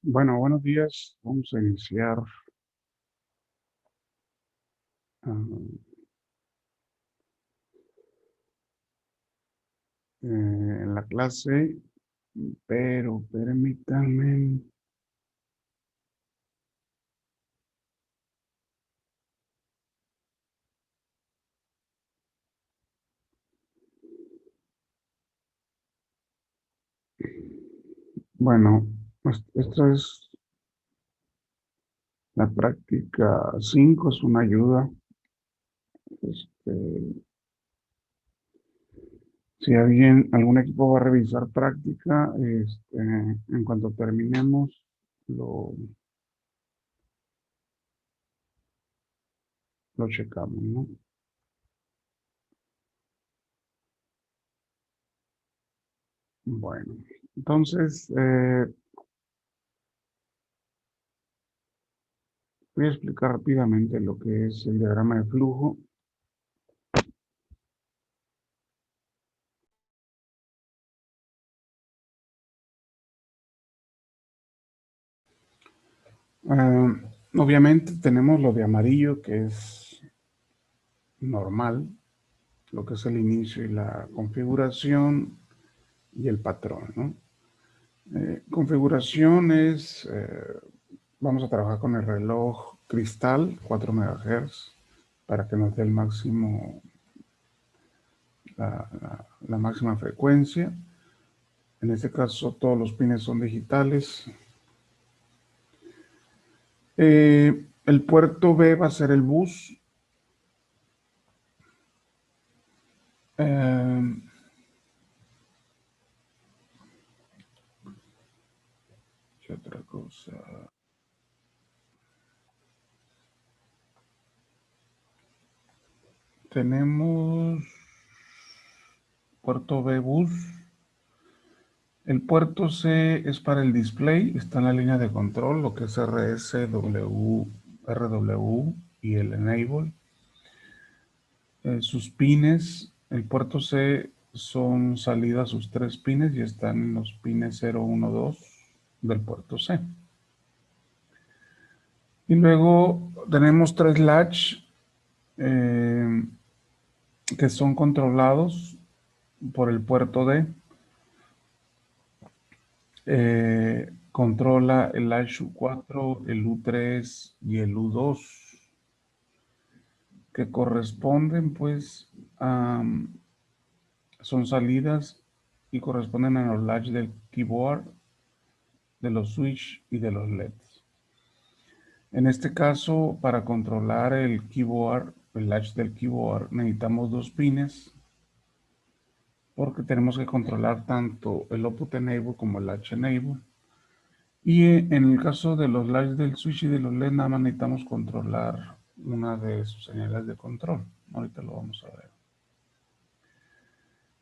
Bueno, buenos días. Vamos a iniciar en la clase, pero permítanme. Bueno, esto es la práctica 5, es una ayuda. Este, si algún equipo va a revisar práctica, en cuanto terminemos, lo, lo checamos, ¿no? Bueno, entonces voy a explicar rápidamente lo que es el diagrama de flujo. Ah, Obviamente tenemos lo de amarillo, que es normal, lo que es el inicio y la configuración y el patrón, ¿no? Configuración es, vamos a trabajar con el reloj cristal, 4 MHz, para que nos dé el máximo, la máxima frecuencia. En este caso todos los pines son digitales. El puerto B va a ser el bus. Eh, ¿Qué otra cosa? Tenemos puerto B bus. El puerto C es para el display, está en la línea de control, lo que es RS, W, RW y el enable. Sus pines, el puerto C son salidas sus 3 pines y están en los pines 0, 1, 2 del puerto C. Y luego tenemos 3 latch que son controlados por el puerto D. Controla el H4, el U3 y el U2, que corresponden pues son salidas y corresponden a los latch del keyboard, de los switch y de los LEDs. En este caso, para controlar el keyboard, el latch del keyboard, necesitamos 2 pines porque tenemos que controlar tanto el output enable como el latch enable. Y en el caso de los latch del switch y de los LED, nada más necesitamos controlar una de sus señales de control. Ahorita lo vamos a ver.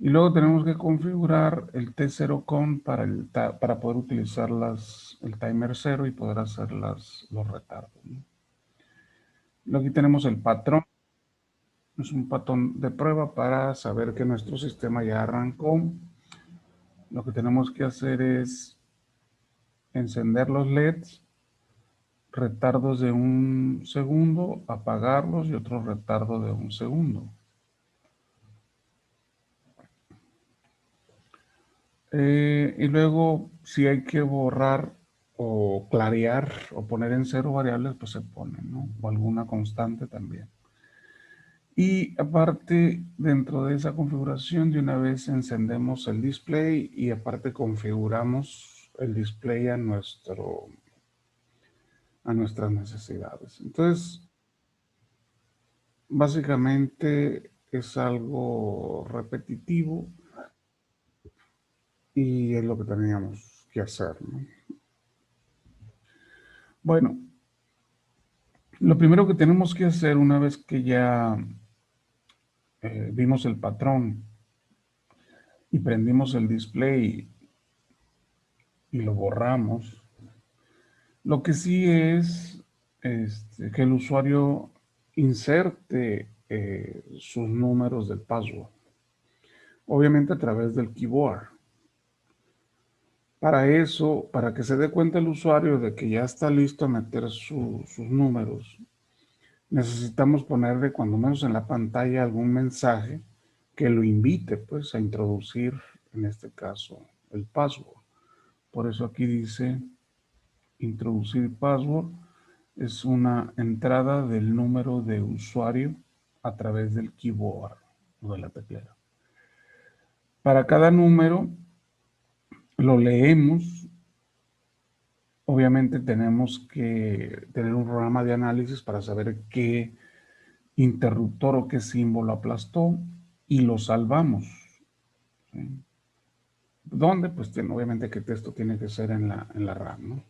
Y luego tenemos que configurar el T0con para poder utilizar el timer 0 y poder hacer los retardos, ¿no? Luego aquí tenemos el patrón. Es un patrón de prueba para saber que nuestro sistema ya arrancó. Lo que tenemos que hacer es encender los LEDs, retardos de 1 segundo, apagarlos y otro retardo de 1 segundo. Y luego, si hay que borrar o clarear o poner en 0 variables, pues se pone, ¿no? O alguna constante también. Y aparte, dentro de esa configuración, de una vez encendemos el display y aparte configuramos el display a nuestras necesidades. Entonces, básicamente es algo repetitivo y es lo que teníamos que hacer, ¿no? Bueno, lo primero que tenemos que hacer una vez que ya vimos el patrón y prendimos el display y lo borramos, lo que sí es que el usuario inserte sus números del password, obviamente a través del keyboard. Para eso, para que se dé cuenta el usuario de que ya está listo a meter sus números, necesitamos ponerle cuando menos en la pantalla algún mensaje que lo invite pues a introducir, en este caso, el password. Por eso aquí dice introducir password. Es una entrada del número de usuario a través del keyboard o de la teclera. Para cada número lo leemos. Obviamente tenemos que tener un programa de análisis para saber qué interruptor o qué símbolo aplastó y lo salvamos. ¿Sí? ¿Dónde? Pues obviamente que esto tiene que ser en la RAM, ¿no?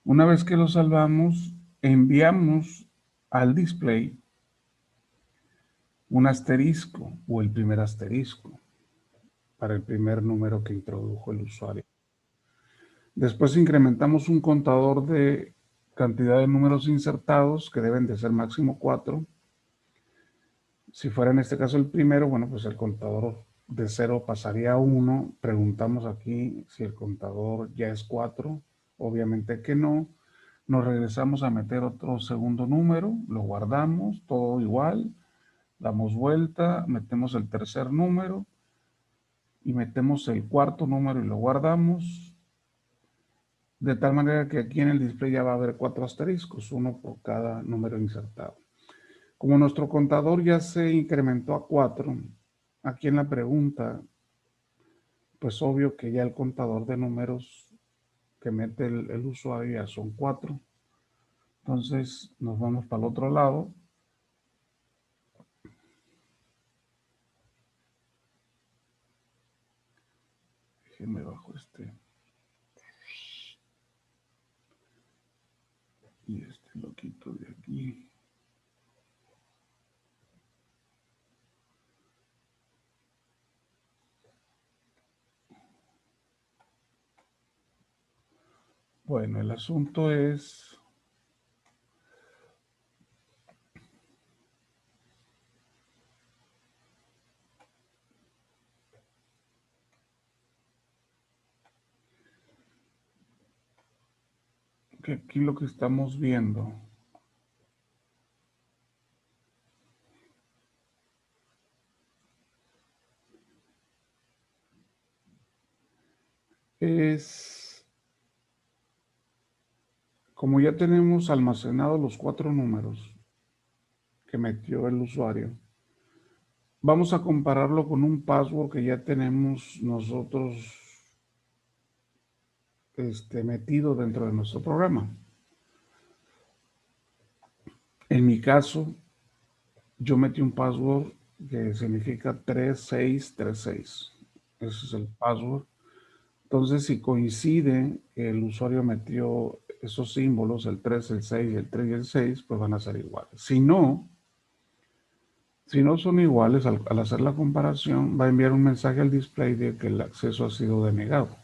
Una vez que lo salvamos, enviamos al display un asterisco o el primer asterisco para el primer número que introdujo el usuario. Después incrementamos un contador de cantidad de números insertados, que deben de ser máximo 4. Si fuera en este caso el primero, bueno, pues el contador de 0 pasaría a 1. Preguntamos aquí si el contador ya es 4. Obviamente que no. Nos regresamos a meter otro segundo número, lo guardamos, todo igual. Damos vuelta, metemos el tercer número y metemos el cuarto número y lo guardamos. De tal manera que aquí en el display ya va a haber 4 asteriscos, uno por cada número insertado. Como nuestro contador ya se incrementó a 4, aquí en la pregunta, pues obvio que ya el contador de números que mete el usuario ya son 4. Entonces nos vamos para el otro lado. Déjenme bajo este. Y este lo quito de aquí. Bueno, el asunto es que aquí lo que estamos viendo es, como ya tenemos almacenados los 4 números que metió el usuario, vamos a compararlo con un password que ya tenemos nosotros metido dentro de nuestro programa. En mi caso, yo metí un password que significa 3636. Ese es el password. Entonces, si coincide que el usuario metió esos símbolos, el 3, el 6, el 3 y el 6, pues van a ser iguales. Si no son iguales, al hacer la comparación, va a enviar un mensaje al display de que el acceso ha sido denegado.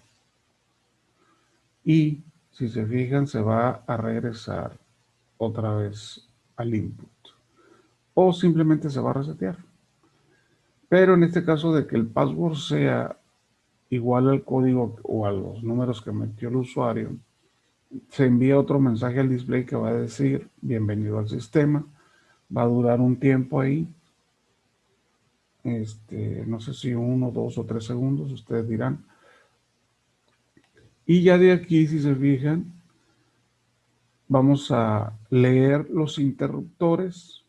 Y si se fijan, se va a regresar otra vez al input. O simplemente se va a resetear. Pero en este caso de que el password sea igual al código o a los números que metió el usuario, se envía otro mensaje al display que va a decir bienvenido al sistema. Va a durar un tiempo ahí. No sé si 1, 2 o 3 segundos, ustedes dirán. Y ya de aquí, si se fijan, vamos a leer los interruptores.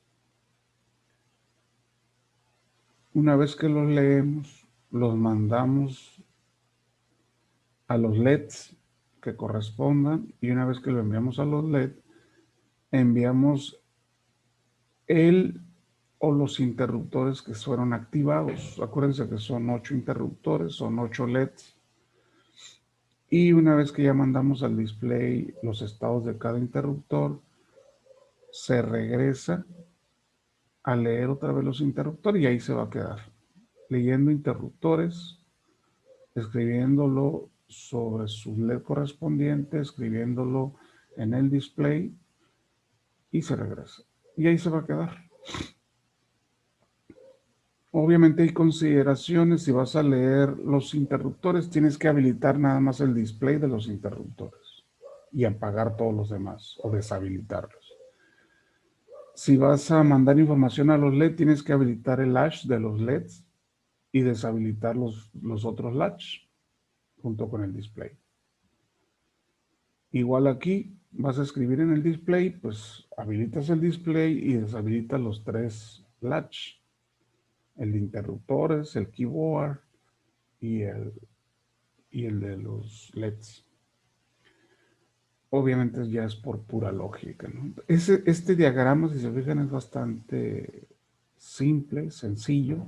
Una vez que los leemos, los mandamos a los LEDs que correspondan, y una vez que lo enviamos a los LED, enviamos el o los interruptores que fueron activados. Acuérdense que son 8 interruptores, son 8 LEDs. Y una vez que ya mandamos al display los estados de cada interruptor, se regresa a leer otra vez los interruptores y ahí se va a quedar. Leyendo interruptores, escribiéndolo sobre su LED correspondiente, escribiéndolo en el display y se regresa. Y ahí se va a quedar. Obviamente hay consideraciones. Si vas a leer los interruptores, tienes que habilitar nada más el display de los interruptores y apagar todos los demás o deshabilitarlos. Si vas a mandar información a los LED, tienes que habilitar el latch de los LEDs y deshabilitar los otros latch junto con el display. Igual aquí vas a escribir en el display, pues habilitas el display y deshabilitas los tres latch, el de interruptores, el keyboard y el de los LEDs. Obviamente ya es por pura lógica, ¿no? Este diagrama, si se fijan, es bastante simple, sencillo,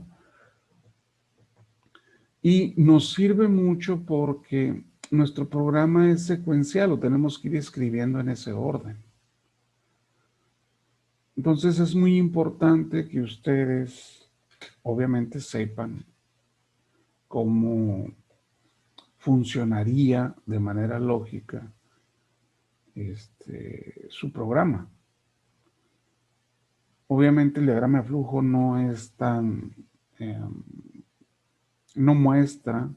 y nos sirve mucho porque nuestro programa es secuencial, lo tenemos que ir escribiendo en ese orden. Entonces es muy importante que ustedes, obviamente, sepan cómo funcionaría de manera lógica su programa. Obviamente el diagrama de flujo no es tan, no muestra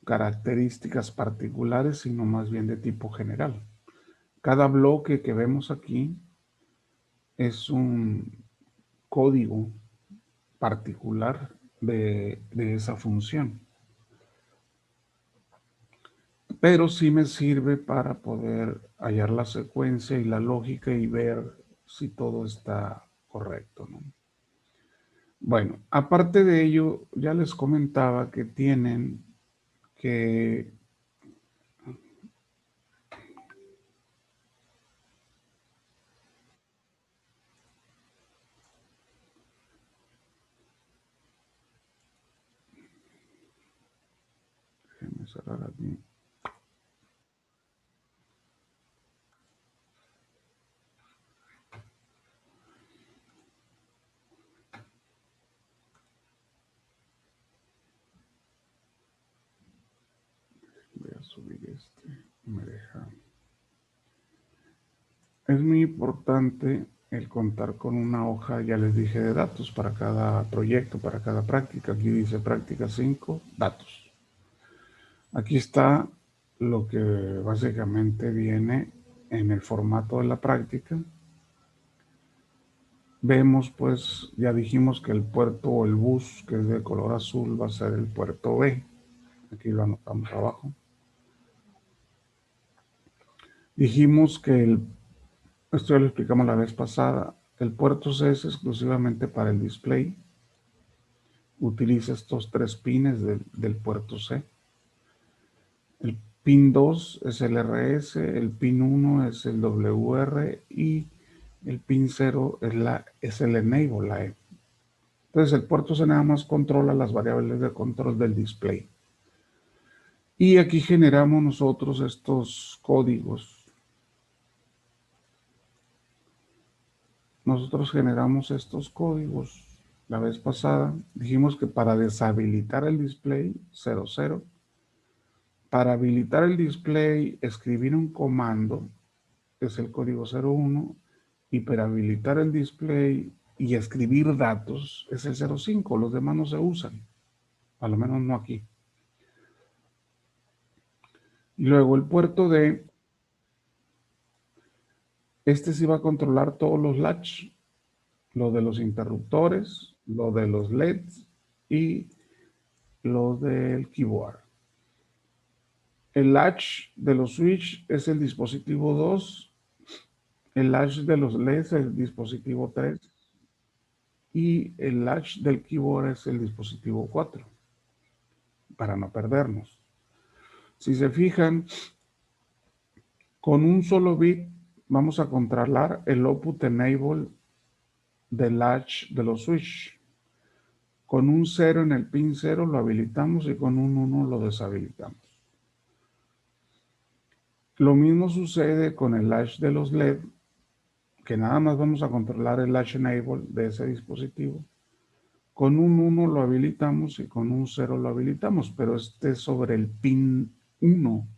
características particulares, sino más bien de tipo general. Cada bloque que vemos aquí es un código particular de esa función. Pero sí me sirve para poder hallar la secuencia y la lógica y ver si todo está correcto, ¿no? Bueno, aparte de ello, ya les comentaba que tienen que déjenme cerrar aquí. Voy a subir me deja. Es muy importante el contar con una hoja, ya les dije, de datos para cada proyecto, para cada práctica. Aquí dice práctica 5, datos. Aquí está lo que básicamente viene en el formato de la práctica. Vemos, pues, ya dijimos que el puerto o el bus, que es de color azul, va a ser el puerto B. Aquí lo anotamos abajo. Dijimos que esto ya lo explicamos la vez pasada, el puerto C es exclusivamente para el display. Utiliza estos tres pines del puerto C. El pin 2 es el RS, el pin 1 es el WR y el pin 0 es el enable, la E. Entonces el puerto C nada más controla las variables de control del display. Y aquí generamos nosotros estos códigos. Nosotros generamos estos códigos. La vez pasada dijimos que para deshabilitar el display 00, para habilitar el display escribir un comando, es el código 01, y para habilitar el display y escribir datos es el 05. Los demás no se usan, a lo menos no aquí. Y luego el puerto D, este sí va a controlar todos los latch, lo de los interruptores, lo de los LEDs y los del keyboard. El latch de los switch es el dispositivo 2, el latch de los LEDs es el dispositivo 3 y el latch del keyboard es el dispositivo 4, para no perdernos. Si se fijan, con un solo bit vamos a controlar el output enable del latch de los switch. Con un 0 en el pin 0 lo habilitamos y con un 1 lo deshabilitamos. Lo mismo sucede con el latch de los LED, que nada más vamos a controlar el latch enable de ese dispositivo. Con un 1 lo habilitamos y con un 0 lo habilitamos, pero este es sobre el pin 1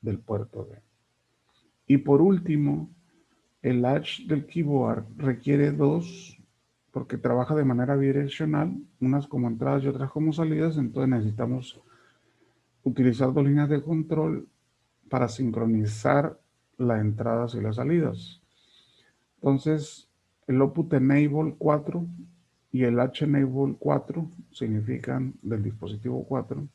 del puerto D. Y por último, el latch del keyboard requiere dos porque trabaja de manera bidireccional, unas como entradas y otras como salidas, entonces necesitamos utilizar dos líneas de control para sincronizar las entradas y las salidas. Entonces, el output enable 4 y el H-enable 4 significan del dispositivo 4.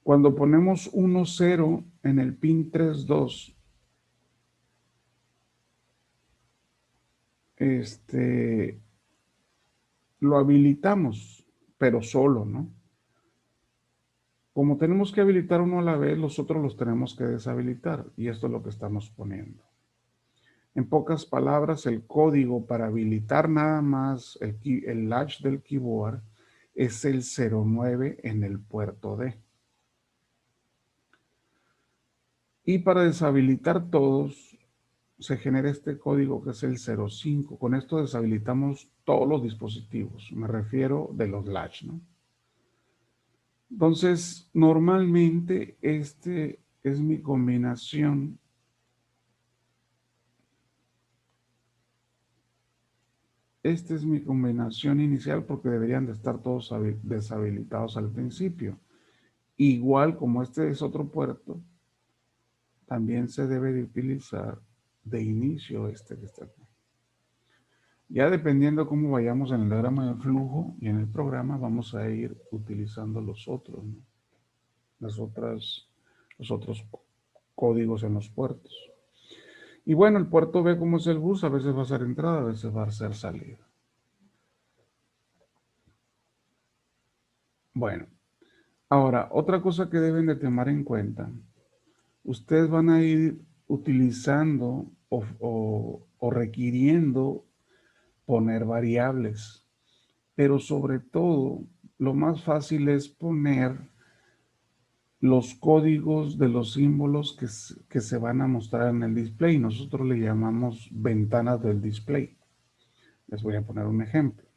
Cuando ponemos 1, 0 en el pin 3.2, lo habilitamos, pero solo, ¿no? Como tenemos que habilitar uno a la vez, los otros los tenemos que deshabilitar, y esto es lo que estamos poniendo. En pocas palabras, el código para habilitar nada más el latch del keyboard es el 09 en el puerto D. Y para deshabilitar todos, se genera este código que es el 05. Con esto deshabilitamos todos los dispositivos. Me refiero de los latch, ¿no? Entonces, normalmente es mi combinación. Esta es mi combinación inicial porque deberían de estar todos deshabilitados al principio. Igual como este es otro puerto, también se debe de utilizar de inicio este que está aquí. Ya dependiendo cómo vayamos en el diagrama de flujo y en el programa, vamos a ir utilizando los otros, ¿no? Los otros códigos en los puertos. Y bueno, el puerto B, como es el bus, a veces va a ser entrada, a veces va a ser salida. Bueno, ahora, otra cosa que deben de tomar en cuenta, ustedes van a ir utilizando o requiriendo poner variables, pero sobre todo, lo más fácil es poner los códigos de los símbolos que se van a mostrar en el display. Nosotros le llamamos ventanas del display. Les voy a poner un ejemplo.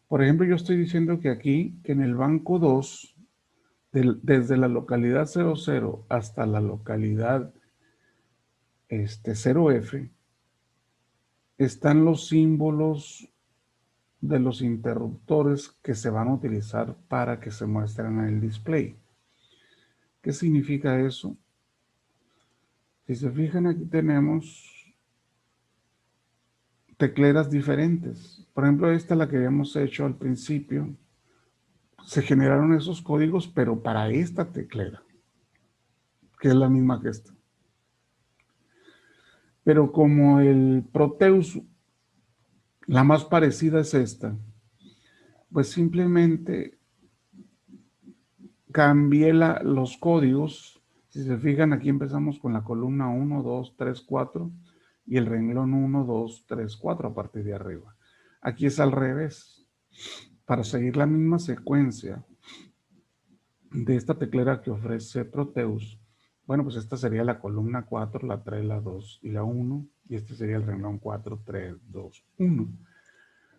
Por ejemplo, yo estoy diciendo que aquí, que en el banco 2, desde la localidad 00 hasta la localidad 0F, están los símbolos de los interruptores que se van a utilizar para que se muestren en el display. ¿Qué significa eso? Si se fijan, aquí tenemos tecleras diferentes. Por ejemplo, esta, la que habíamos hecho al principio, se generaron esos códigos, pero para esta teclera, que es la misma que esta. Pero como el Proteus, la más parecida es esta, pues simplemente cambié los códigos. Si se fijan, aquí empezamos con la columna 1, 2, 3, 4 y el renglón 1, 2, 3, 4 a partir de arriba. Aquí es al revés. Para seguir la misma secuencia de esta teclera que ofrece Proteus, bueno, pues esta sería la columna 4, la 3, la 2 y la 1, y este sería el renglón 4, 3, 2, 1.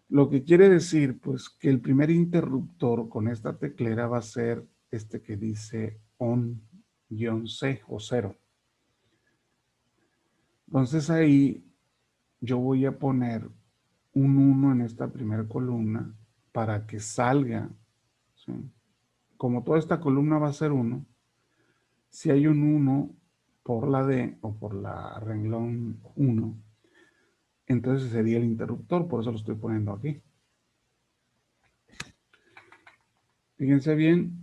Lo que quiere decir, pues, que el primer interruptor con esta teclera va a ser este que dice on-C o 0. Entonces ahí yo voy a poner un 1 en esta primera columna para que salga, ¿sí? Como toda esta columna va a ser 1, si hay un 1 por la D o por la renglón 1, entonces sería el interruptor, por eso lo estoy poniendo aquí. Fíjense bien,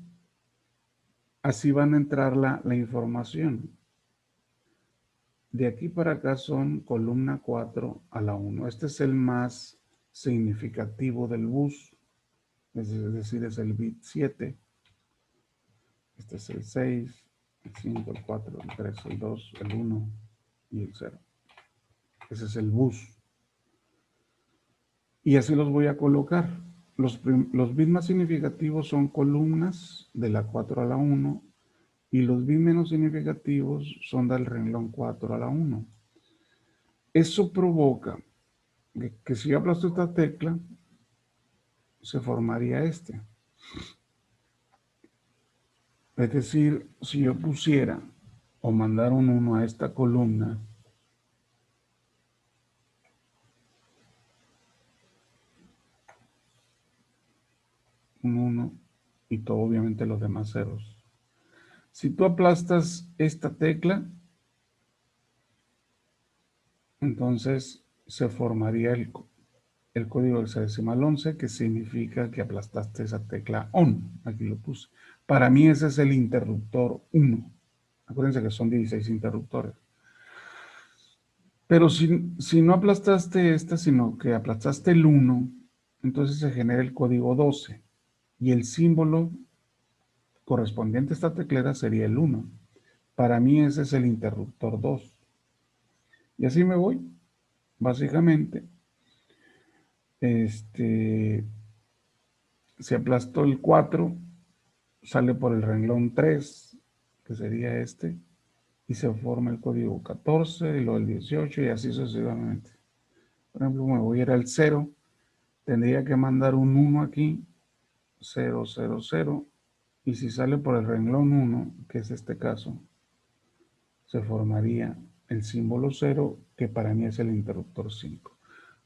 así van a entrar la información. De aquí para acá son columna 4 a la 1. Este es el más significativo del bus, es decir, es el bit 7. Este es el 6, el 5, el 4, el 3, el 2, el 1 y el 0. Ese es el bus. Y así los voy a colocar. Los bits más significativos son columnas de la 4 a la 1 y los bits menos significativos son del renglón 4 a la 1. Eso provoca que si yo aplasto esta tecla, se formaría este. Es decir, si yo pusiera o mandara un 1 a esta columna, un 1 y todo obviamente los demás ceros. Si tú aplastas esta tecla, entonces se formaría el código hexadecimal 11, que significa que aplastaste esa tecla ON. Aquí lo puse. Para mí ese es el interruptor 1. Acuérdense que son 16 interruptores. Pero si no aplastaste esta, sino que aplastaste el 1, entonces se genera el código 12. Y el símbolo correspondiente a esta teclera sería el 1. Para mí ese es el interruptor 2. Y así me voy. Básicamente, se aplastó el 4, sale por el renglón 3, que sería este, y se forma el código 14, y luego el 18, y así sucesivamente. Por ejemplo, me voy a ir al 0, tendría que mandar un 1 aquí, 0, 0, 0, y si sale por el renglón 1, que es este caso, se formaría el símbolo 0, que para mí es el interruptor 5.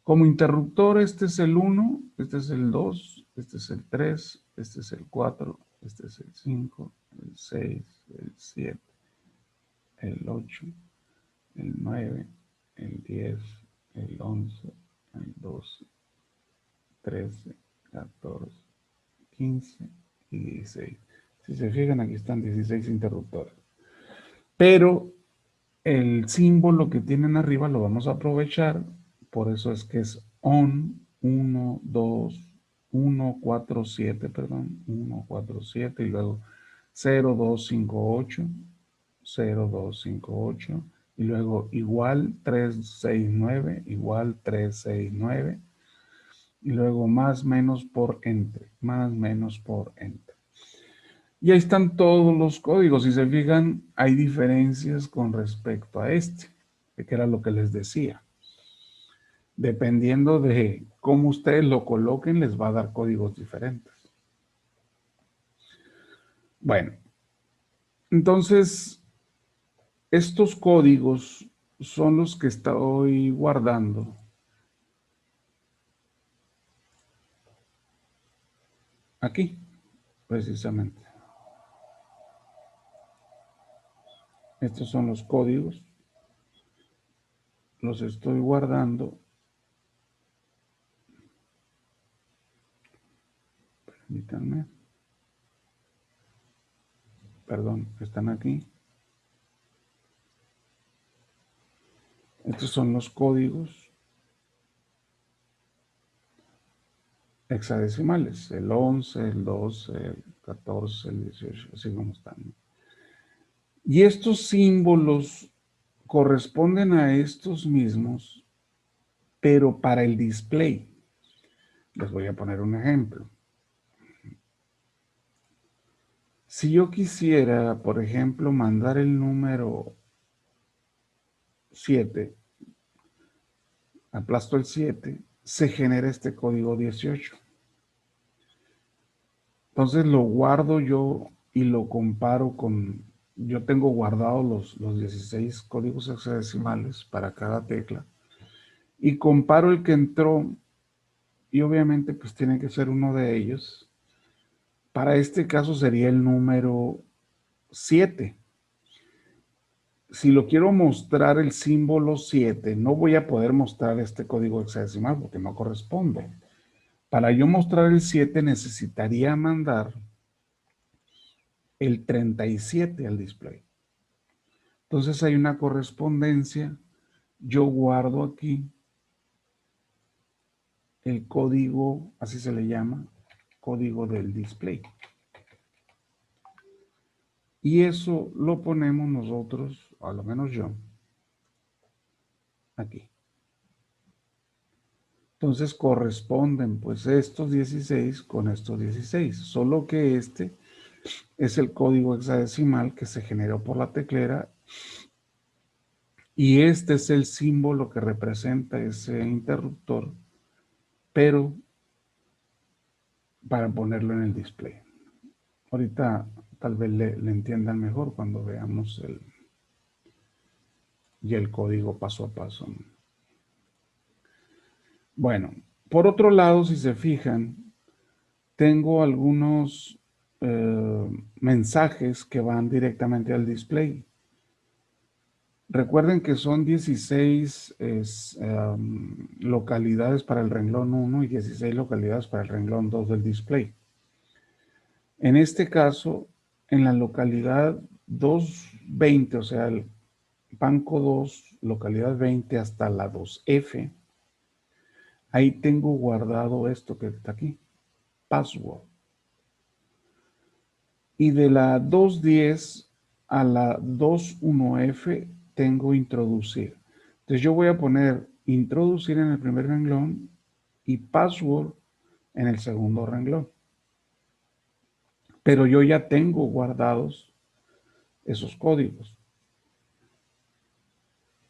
Como interruptor, este es el 1, este es el 2, este es el 3, este es el 4, este es el 5, el 6, el 7, el 8, el 9, el 10, el 11, el 12, 13, 14, 15 y 16. Si se fijan, aquí están 16 interruptores. Pero el símbolo que tienen arriba lo vamos a aprovechar, por eso es que es ON 1, 2, 1, 4, 7, perdón, 1, 4, 7 y luego 0, 2, 5, 8, 0, 2, 5, 8 y luego igual 3, 6, 9, igual 3, 6, 9 y luego más menos por entre, más menos por entre. Y ahí están todos los códigos. Si se fijan, hay diferencias con respecto a este, que era lo que les decía. Dependiendo de cómo ustedes lo coloquen, les va a dar códigos diferentes. Bueno, entonces, estos códigos son los que estoy guardando aquí, precisamente. Estos son los códigos. Los estoy guardando. Permítanme. Perdón, están aquí. Estos son los códigos hexadecimales, el 11, el 12, el 14, el 18, así como están. Y estos símbolos corresponden a estos mismos, pero para el display. Les voy a poner un ejemplo. Si yo quisiera, por ejemplo, mandar el número 7, aplasto el 7, se genera este código 18. Entonces lo guardo yo y lo comparo con, yo tengo guardados los 16 códigos hexadecimales para cada tecla y comparo el que entró y obviamente pues tiene que ser uno de ellos. Para este caso sería el número 7. Si lo quiero mostrar el símbolo 7, no voy a poder mostrar este código hexadecimal porque no corresponde. Para yo mostrar el 7 necesitaría mandar el 37 al display. Entonces hay una correspondencia. Yo guardo aquí el código, así se le llama, código del display. Y eso lo ponemos nosotros, a lo menos yo, aquí. Entonces corresponden pues estos 16 con estos 16, solo que este es el código hexadecimal que se generó por la teclera y este es el símbolo que representa ese interruptor, pero para ponerlo en el display. Ahorita tal vez le entiendan mejor cuando veamos el código paso a paso. Bueno, por otro lado, si se fijan, tengo algunos mensajes que van directamente al display. Recuerden que son 16 localidades para el renglón 1 y 16 localidades para el renglón 2 del display. En este caso, en la localidad 220, o sea, el banco 2, localidad 20 hasta la 2F, ahí tengo guardado esto que está aquí, password. Y de la 210 a la 21F tengo introducir. Entonces yo voy a poner introducir en el primer renglón y password en el segundo renglón. Pero yo ya tengo guardados esos códigos.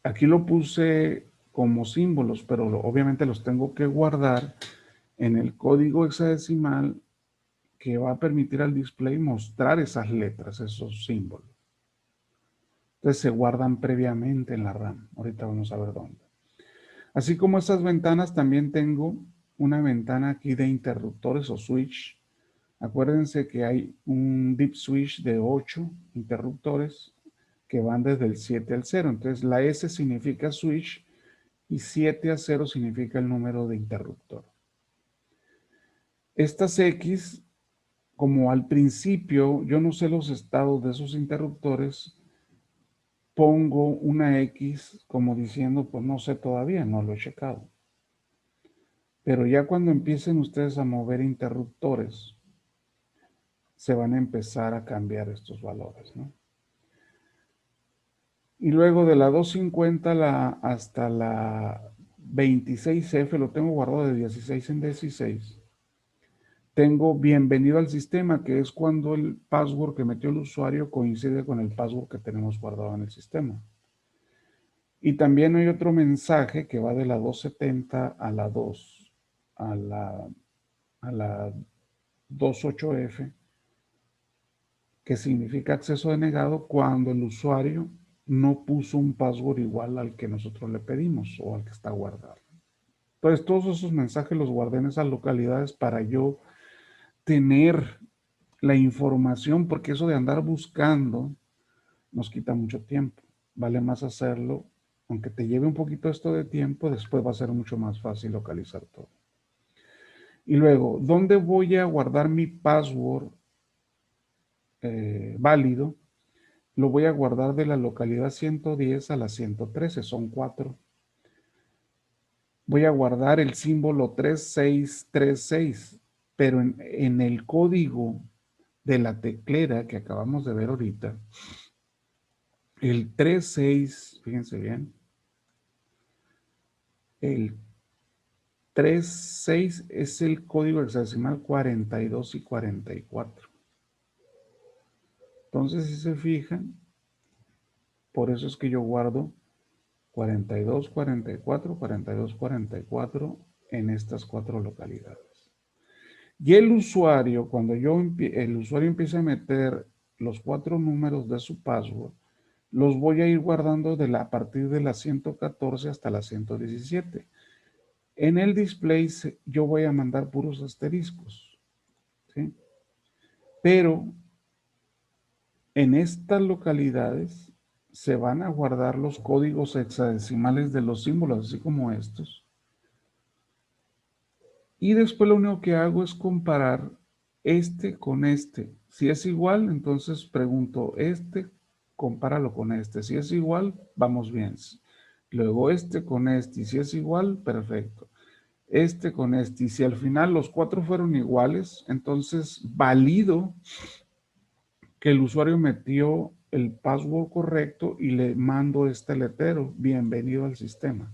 Aquí lo puse como símbolos, pero obviamente los tengo que guardar en el código hexadecimal que va a permitir al display mostrar esas letras, esos símbolos. Entonces se guardan previamente en la RAM. Ahorita vamos a ver dónde. Así como estas ventanas, también tengo una ventana aquí de interruptores o switch. Acuérdense que hay un deep switch de 8 interruptores que van desde el 7 al 0. Entonces la S significa switch y 7 a 0 significa el número de interruptor. Estas X, como al principio yo no sé los estados de esos interruptores, pongo una X como diciendo, pues no sé todavía, no lo he checado. Pero ya cuando empiecen ustedes a mover interruptores, se van a empezar a cambiar estos valores, ¿no? Y luego de la 250 hasta la 26F, lo tengo guardado de 16 en 16. Tengo bienvenido al sistema, que es cuando el password que metió el usuario coincide con el password que tenemos guardado en el sistema. Y también hay otro mensaje que va de la 270 a la 2, a la 28F, que significa acceso denegado cuando el usuario no puso un password igual al que nosotros le pedimos o al que está guardado. Entonces, todos esos mensajes los guardé en esas localidades para yo tener la información, porque eso de andar buscando nos quita mucho tiempo. Vale más hacerlo, aunque te lleve un poquito esto de tiempo, después va a ser mucho más fácil localizar todo. Y luego, ¿dónde voy a guardar mi password válido? Lo voy a guardar de la localidad 110 a la 113, son 4. Voy a guardar el símbolo 3636, pero en el código de la teclera que acabamos de ver ahorita, el 36, fíjense bien, el 36 es el código hexadecimal 42 y 44. Entonces, si se fijan, por eso es que yo guardo 42, 44, 42, 44 en estas 4 localidades. Y el usuario, cuando el usuario empieza a meter los 4 números de su password, los voy a ir guardando a partir de la 114 hasta la 117. En el display yo voy a mandar puros asteriscos, ¿sí? Pero en estas localidades se van a guardar los códigos hexadecimales de los símbolos, así como estos. Y después lo único que hago es comparar este con este. Si es igual, entonces pregunto, compáralo con este. Si es igual, vamos bien. Luego este con este. Y si es igual, perfecto. Este con este. Y si al final los 4 fueron iguales, entonces valido que el usuario metió el password correcto y le mando este letrero, bienvenido al sistema.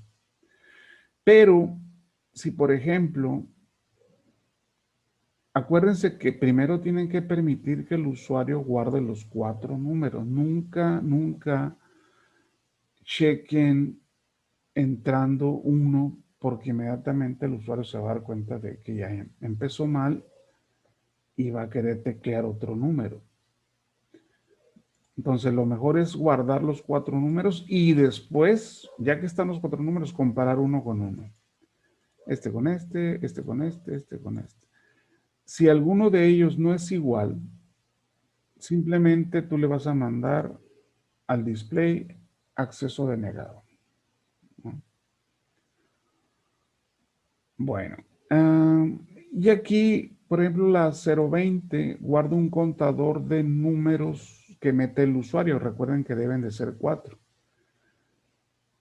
Pero si, por ejemplo, acuérdense que primero tienen que permitir que el usuario guarde los 4 números. Nunca chequen entrando uno, porque inmediatamente el usuario se va a dar cuenta de que ya empezó mal y va a querer teclear otro número. Entonces, lo mejor es guardar los 4 números y después, ya que están los 4 números, comparar uno con uno. Este con este, este con este, este con este. Si alguno de ellos no es igual, simplemente tú le vas a mandar al display acceso denegado, ¿no? Bueno, y aquí, por ejemplo, la 020 guarda un contador de números que mete el usuario. Recuerden que deben de ser 4.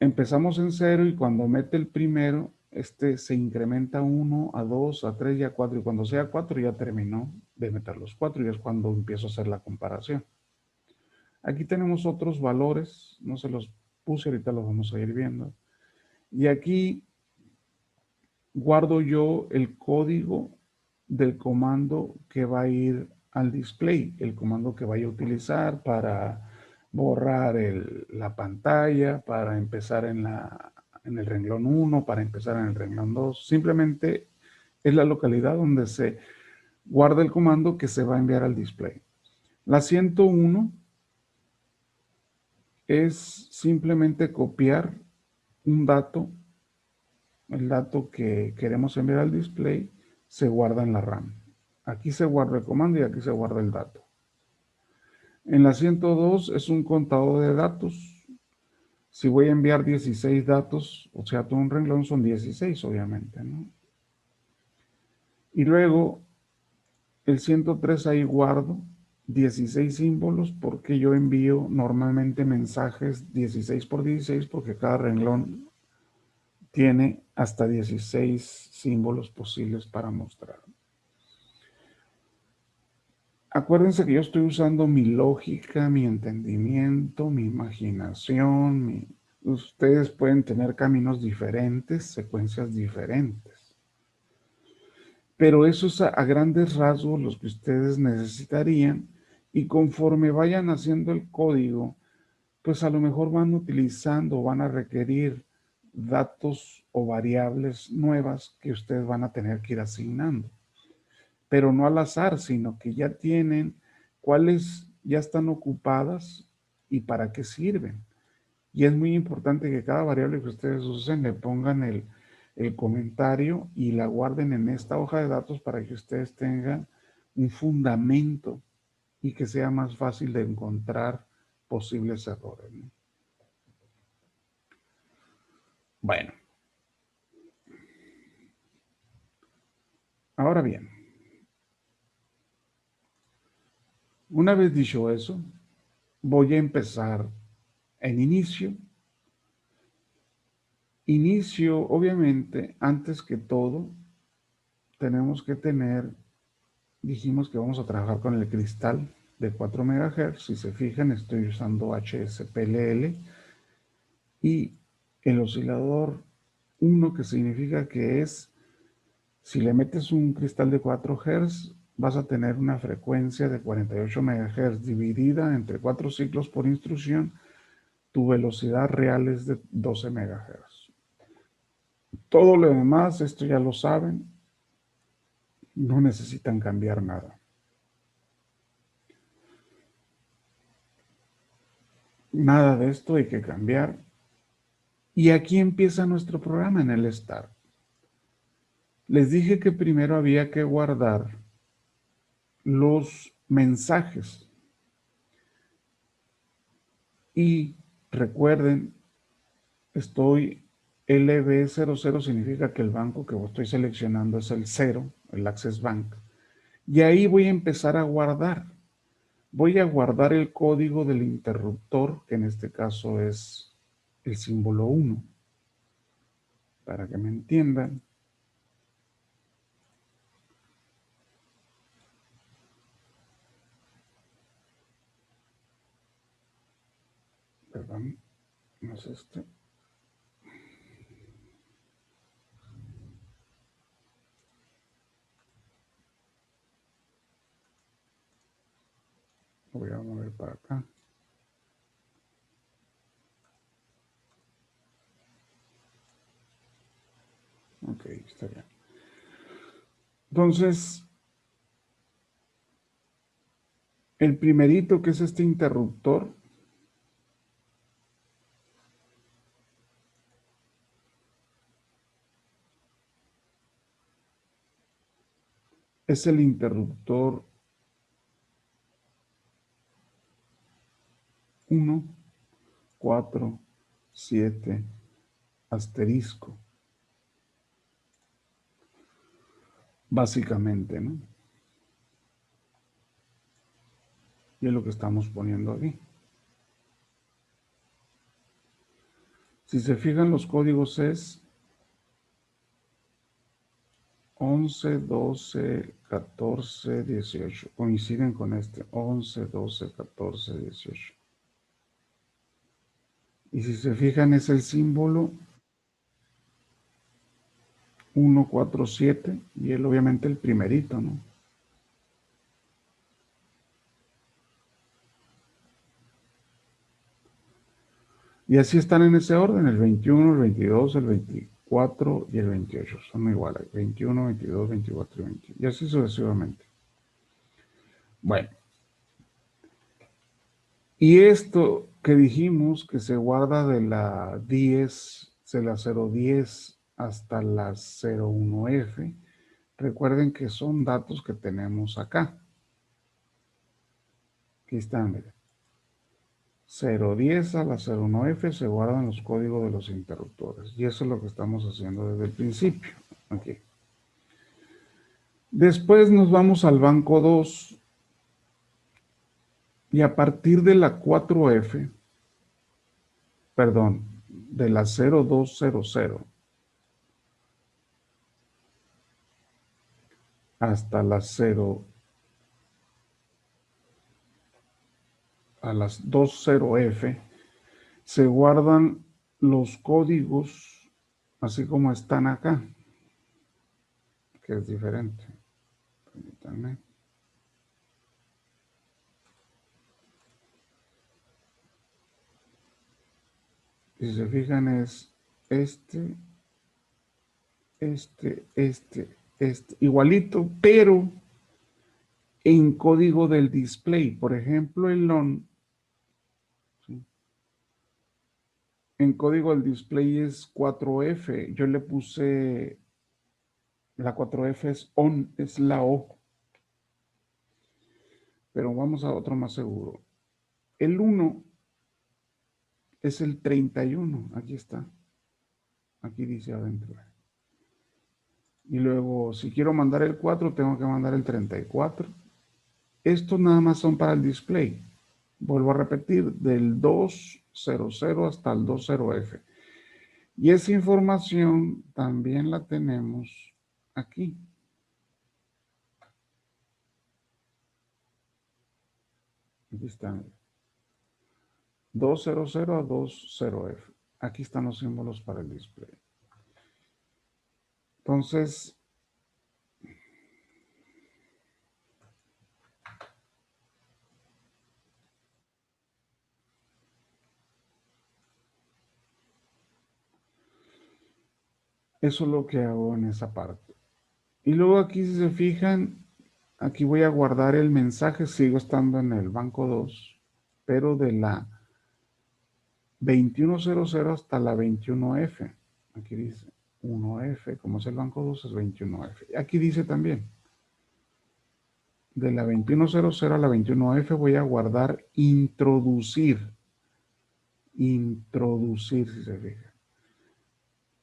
Empezamos en 0 y cuando mete el primero, este se incrementa a 1, a 2, a 3 y a 4. Y cuando sea 4 ya terminó de meter los 4 y es cuando empiezo a hacer la comparación. Aquí tenemos otros valores, no se los puse, ahorita los vamos a ir viendo. Y aquí guardo yo el código del comando que va a ir al display, el comando que vaya a utilizar para borrar la pantalla, para empezar en el renglón 1, para empezar en el renglón 2. Simplemente es la localidad donde se guarda el comando que se va a enviar al display. La 101 es simplemente copiar un dato, el dato que queremos enviar al display se guarda en la RAM. Aquí se guarda el comando y aquí se guarda el dato. En la 102 es un contador de datos. Si voy a enviar 16 datos, o sea, todo un renglón son 16, obviamente, ¿no? Y luego, el 103 ahí guardo 16 símbolos porque yo envío normalmente mensajes 16 por 16 porque cada renglón tiene hasta 16 símbolos posibles para mostrar. Acuérdense que yo estoy usando mi lógica, mi entendimiento, mi imaginación. Ustedes pueden tener caminos diferentes, secuencias diferentes. Pero eso es a grandes rasgos los que ustedes necesitarían y conforme vayan haciendo el código, pues a lo mejor van utilizando, van a requerir datos o variables nuevas que ustedes van a tener que ir asignando. Pero no al azar, sino que ya tienen cuáles ya están ocupadas y para qué sirven. Y es muy importante que cada variable que ustedes usen le pongan el comentario y la guarden en esta hoja de datos para que ustedes tengan un fundamento y que sea más fácil de encontrar posibles errores, ¿no? Bueno, ahora bien, una vez dicho eso, voy a empezar en inicio. Inicio, obviamente, antes que todo, tenemos que tener, dijimos que vamos a trabajar con el cristal de 4 MHz. Si se fijan, estoy usando HSPLL y el oscilador 1, que significa que es, si le metes un cristal de 4 Hz, vas a tener una frecuencia de 48 MHz dividida entre 4 ciclos por instrucción. Tu velocidad real es de 12 MHz. Todo lo demás, esto ya lo saben, no necesitan cambiar nada. Nada de esto hay que cambiar. Y aquí empieza nuestro programa en el Start. Les dije que primero había que guardar los mensajes. Y recuerden, estoy LB00 significa que el banco que estoy seleccionando es el 0, el Access Bank. Y ahí voy a empezar a guardar. Voy a guardar el código del interruptor, que en este caso es el símbolo 1. Para que me entiendan. Perdón, no es este. Lo voy a mover para acá. Ok, está bien. Entonces, el primerito, que es este interruptor, es el interruptor 1, 4, 7, asterisco. Básicamente, ¿no? Y es lo que estamos poniendo aquí. Si se fijan, los códigos es 11, 12, 14, 18. Coinciden con este. 11, 12, 14, 18. Y si se fijan, es el símbolo 1, 4, 7. Y él obviamente el primerito, ¿no? Y así están en ese orden, el 21, el 22, el 24 y el 28. Son iguales, 21, 22, 24 y 20. Y así sucesivamente. Bueno. Y esto que dijimos que se guarda de la 10, de la 010 hasta la 01F, recuerden que son datos que tenemos acá. Aquí están, miren. 010 a la 01F se guardan los códigos de los interruptores. Y eso es lo que estamos haciendo desde el principio. Aquí. Después nos vamos al banco 2. Y a partir de la 4F, perdón, de la 0200 hasta la 0, a las 20F, se guardan los códigos así como están acá, que es diferente. Permítanme. Si se fijan es este, igualito, pero en código del display. Por ejemplo, el on, ¿sí? En código del display es 4F. Yo le puse, la 4F es on, es la O. Pero vamos a otro más seguro. El 1 es el 31. Aquí está. Aquí dice adentro. Y luego, si quiero mandar el 4, tengo que mandar el 34. Estos nada más son para el display. Vuelvo a repetir, del 200 hasta el 20F. Y esa información también la tenemos aquí. Aquí está. 200 a 20F. Aquí están los símbolos para el display. Entonces, eso es lo que hago en esa parte. Y luego aquí, si se fijan, aquí voy a guardar el mensaje. Sigo estando en el banco 2, pero de la 2100 hasta la 21F. Aquí dice 1F, como es el banco 2, es 21F. Aquí dice también, de la 2100 a la 21F voy a guardar introducir. Introducir, si se fija.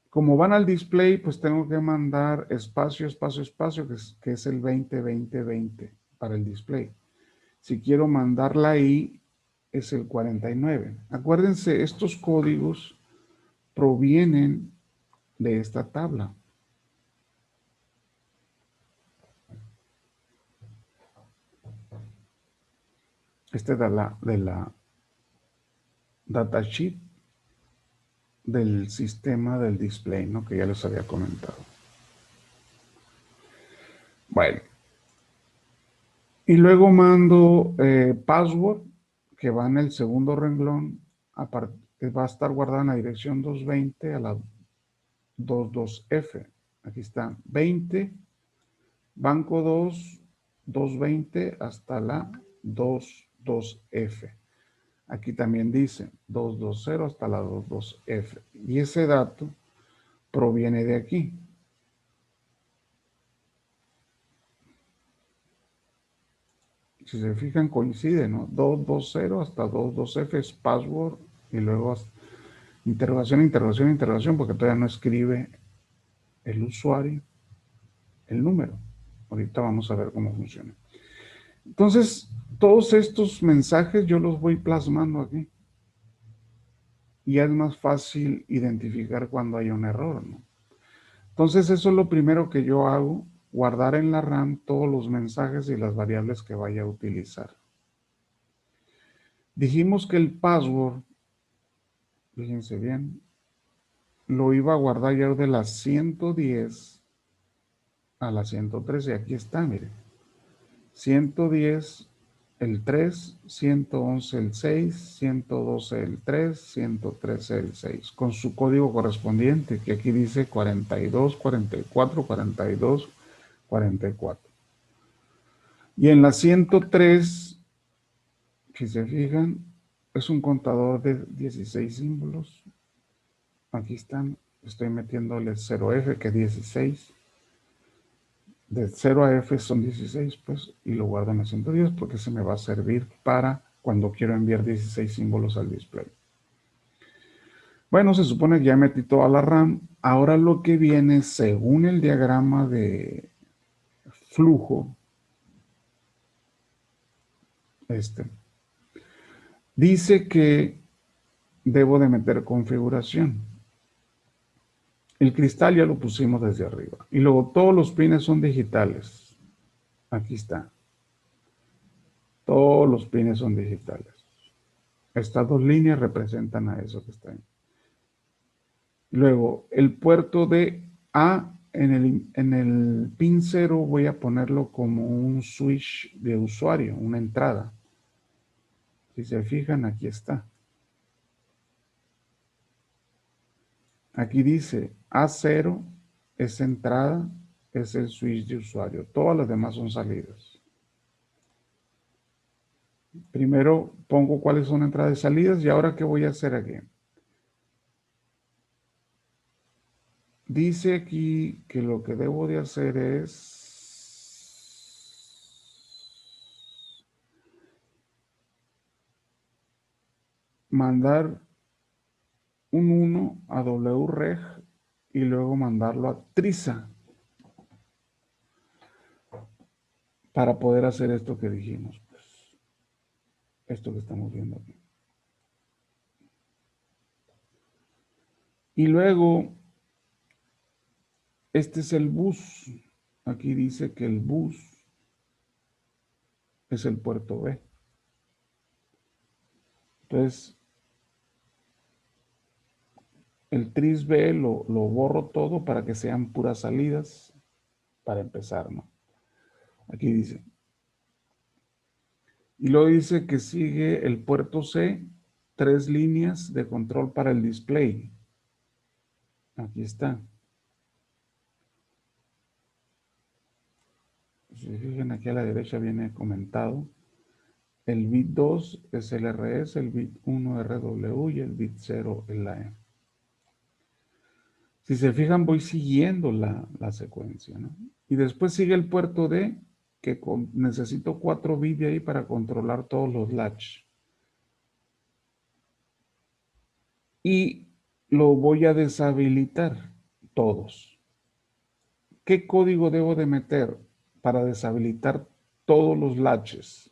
Como van al display, pues tengo que mandar espacio, espacio, espacio, que es el 20, 20, 20 para el display. Si quiero mandarla ahí, es el 49. Acuérdense, estos códigos provienen de esta tabla. Este de la datasheet del sistema del display, ¿no? Que ya les había comentado. Bueno. Y luego mando password, que va en el segundo renglón, va a estar guardada en la dirección 220 a la 22F. Aquí está 20, banco 2, 220 hasta la 22F. Aquí también dice 220 hasta la 22F. Y ese dato proviene de aquí. Si se fijan, coincide, ¿no? 220 hasta 22F es password y luego interrogación, interrogación, interrogación, porque todavía no escribe el usuario el número. Ahorita vamos a ver cómo funciona. Entonces, todos estos mensajes yo los voy plasmando aquí. Y es más fácil identificar cuando hay un error, ¿no? Entonces, eso es lo primero que yo hago, guardar en la RAM todos los mensajes y las variables que vaya a utilizar. Dijimos que el password, fíjense bien, lo iba a guardar yo de las 110 a la 113. Aquí está, miren. 110 el 3, 111 el 6, 112 el 3, 113 el 6, con su código correspondiente, que aquí dice 42, 44, 42, 44. Y en la 103, si se fijan, es un contador de 16 símbolos. Aquí están, estoy metiéndole 0F, que es 16. De 0 a F son 16, pues, y lo guardo en la 110 porque se me va a servir para cuando quiero enviar 16 símbolos al display. Bueno, se supone que ya metí toda la RAM. Ahora lo que viene, según el diagrama de flujo, dice que debo de meter configuración. El cristal ya lo pusimos desde arriba. Y luego todos los pines son digitales. Aquí está. Todos los pines son digitales. Estas dos líneas representan a eso que está ahí. Luego, el puerto de A en el pin 0 voy a ponerlo como un switch de usuario, una entrada. Si se fijan, aquí está. Aquí dice A0 es entrada, es el switch de usuario. Todas las demás son salidas. Primero pongo cuáles son entradas y salidas y ahora ¿qué voy a hacer aquí? Dice aquí que lo que debo de hacer es mandar un 1 a wreg y luego mandarlo a triza para poder hacer esto que dijimos, pues, esto que estamos viendo aquí. Y luego, este es el bus. Aquí dice que el bus es el puerto B. Entonces, el tris B lo borro todo para que sean puras salidas para empezar, ¿no? Aquí dice. Y luego dice que sigue el puerto C, 3 líneas de control para el display. Aquí está. Si se fijan, aquí a la derecha viene comentado. El bit 2 es el RS, el bit 1 RW y el bit 0 es la E. Si se fijan, voy siguiendo la secuencia, ¿no? Y después sigue el puerto D, que necesito 4 bits de ahí para controlar todos los latch. Y lo voy a deshabilitar todos. ¿Qué código debo de meter para deshabilitar todos los latches?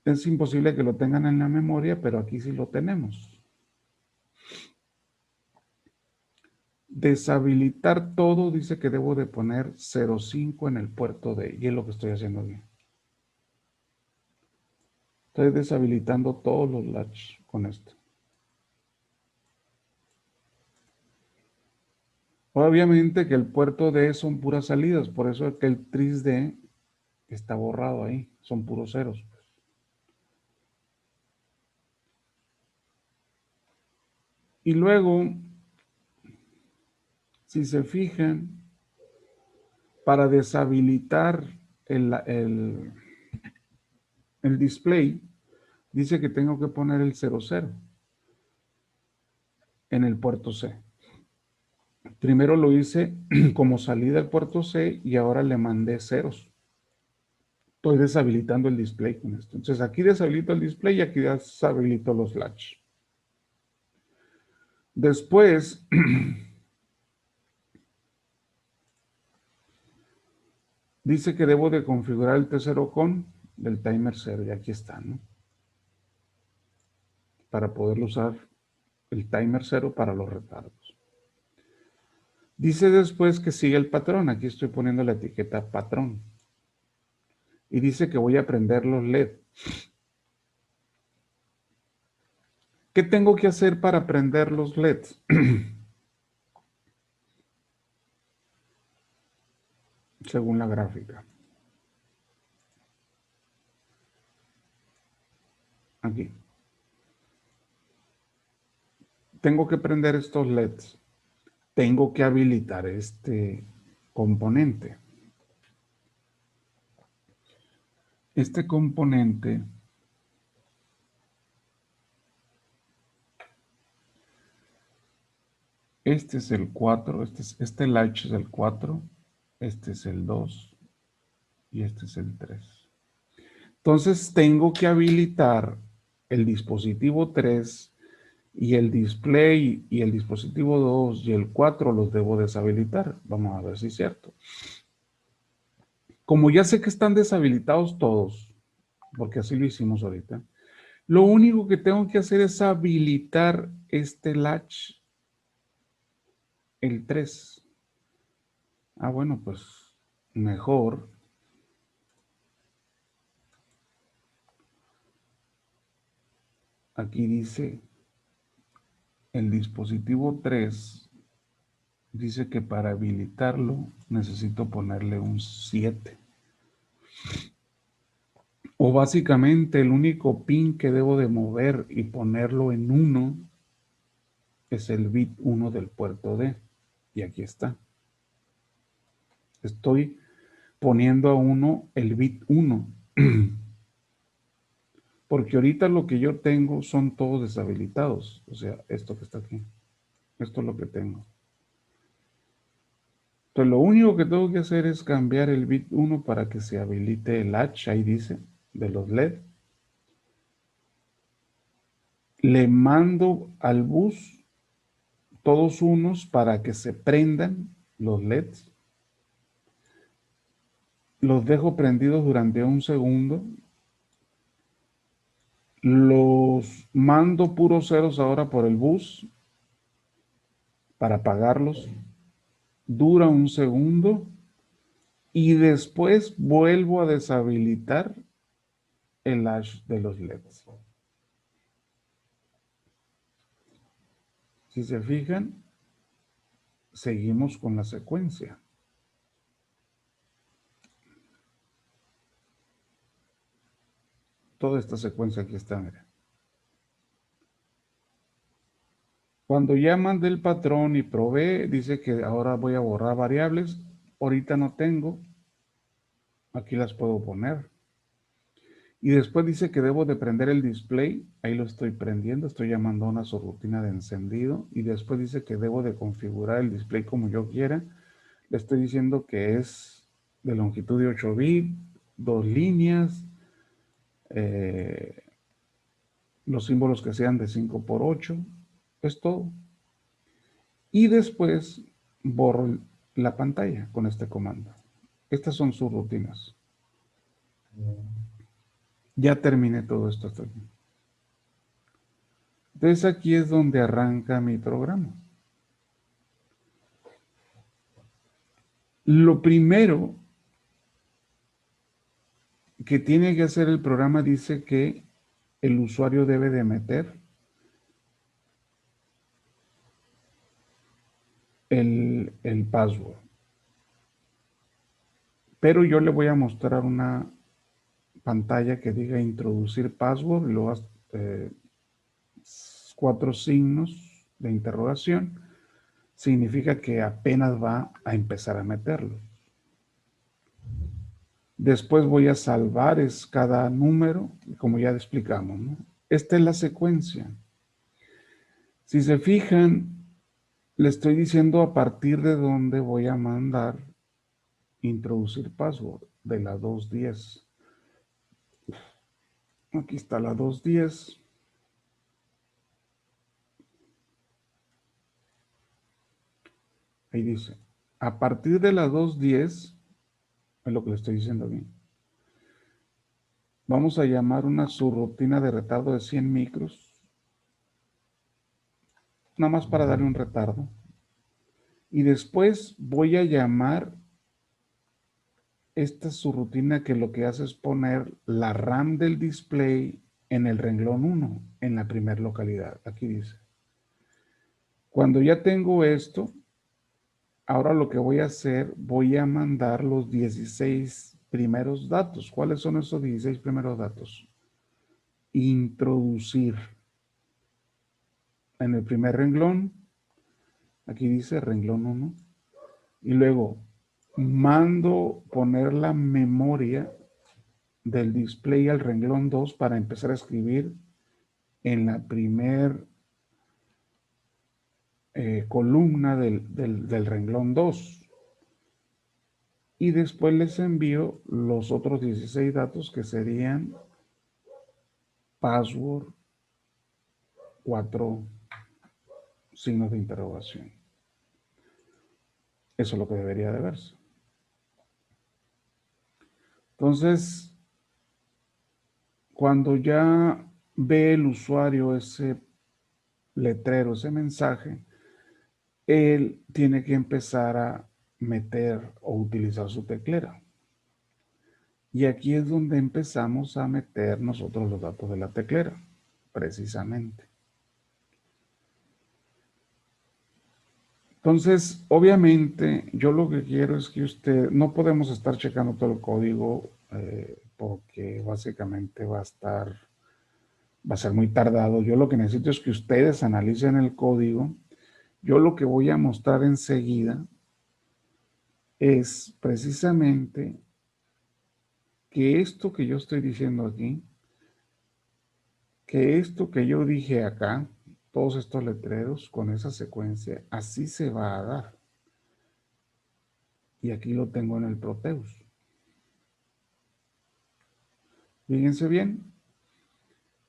Es imposible que lo tengan en la memoria, pero aquí sí lo tenemos. Deshabilitar todo, dice que debo de poner 05 en el puerto D, y es lo que estoy haciendo bien. Estoy deshabilitando todos los latches con esto. Obviamente que el puerto D son puras salidas, por eso es que el tris D está borrado ahí, son puros ceros. Y luego, si se fijan, para deshabilitar el display, dice que tengo que poner el 00 en el puerto C. Primero lo hice como salida del puerto C y ahora le mandé ceros. Estoy deshabilitando el display con esto. Entonces aquí deshabilito el display y aquí deshabilito los latch. Después, dice que debo de configurar el T0 con del timer 0 y aquí está, ¿no? Para poder usar el timer 0 para los retardos. Dice después que sigue el patrón. Aquí estoy poniendo la etiqueta patrón. Y dice que voy a prender los LED. ¿Qué tengo que hacer para prender los LEDs? Según la gráfica. Aquí. Tengo que prender estos LEDs. Tengo que habilitar este componente. Este componente este es el 4, este latch es el 4, este es el 2 y este es el 3. Entonces tengo que habilitar el dispositivo 3 y el display y el dispositivo 2 y el 4 los debo deshabilitar. Vamos a ver si es cierto. Como ya sé que están deshabilitados todos, porque así lo hicimos ahorita, lo único que tengo que hacer es habilitar este latch, el 3. Ah, bueno, pues mejor. Aquí dice el dispositivo 3, dice que para habilitarlo necesito ponerle un 7. O básicamente el único pin que debo de mover y ponerlo en 1 es el bit 1 del puerto D. Y aquí está. Estoy poniendo a 1 el bit 1. Porque ahorita lo que yo tengo son todos deshabilitados. O sea, esto que está aquí. Esto es lo que tengo. Entonces, lo único que tengo que hacer es cambiar el bit 1 para que se habilite el latch, ahí dice, de los LED. Le mando al bus todos unos para que se prendan los LEDs. Los dejo prendidos durante un segundo. Los mando puros ceros ahora por el bus para apagarlos. Dura un segundo. Y después vuelvo a deshabilitar el latch de los LEDs. Si se fijan, seguimos con la secuencia. Toda esta secuencia aquí está, miren. Cuando ya mandé el patrón y probé, dice que ahora voy a borrar variables. Ahorita no tengo. Aquí las puedo poner. Y después dice que debo de prender el display. Ahí lo estoy prendiendo. Estoy llamando a una subrutina de encendido. Y después dice que debo de configurar el display como yo quiera. Le estoy diciendo que es de longitud de 8 bits, 2 líneas, los símbolos que sean de 5 por 8. Es todo. Y después borro la pantalla con este comando. Estas son sus rutinas. Ya terminé todo esto hasta aquí. Entonces aquí es donde arranca mi programa. Lo primero que tiene que hacer el programa dice que el usuario debe de meter el password. Pero yo le voy a mostrar una pantalla que diga introducir password y luego 4 signos de interrogación. Significa que apenas va a empezar a meterlo. Después voy a salvar cada número, como ya explicamos, ¿no? Esta es la secuencia. Si se fijan, le estoy diciendo a partir de dónde voy a mandar introducir password, de la 210. Aquí está la 210. Ahí dice, a partir de la 210, es lo que le estoy diciendo bien, vamos a llamar una subrutina de retardo de 100 micros, nada más para darle un retardo. Y después voy a llamar esta subrutina que lo que hace es poner la RAM del display en el renglón 1, en la primera localidad. Aquí dice. Cuando ya tengo esto, ahora lo que voy a hacer, voy a mandar los 16 primeros datos. ¿Cuáles son esos 16 primeros datos? Introducir en el primer renglón, aquí dice renglón 1, y luego mando poner la memoria del display al renglón 2 para empezar a escribir en la primer columna del renglón 2. Y después les envío los otros 16 datos que serían password, 4 signos de interrogación. Eso es lo que debería de verse. Entonces, cuando ya ve el usuario ese letrero, ese mensaje, él tiene que empezar a meter o utilizar su teclera. Y aquí es donde empezamos a meter nosotros los datos de la teclera, precisamente. Entonces, obviamente, yo lo que quiero es que usted, no podemos estar checando todo el código porque básicamente va a ser muy tardado. Yo lo que necesito es que ustedes analicen el código. Yo lo que voy a mostrar enseguida es precisamente que esto que yo estoy diciendo aquí, que esto que yo dije acá, todos estos letreros con esa secuencia, así se va a dar. Y aquí lo tengo en el Proteus. Fíjense bien,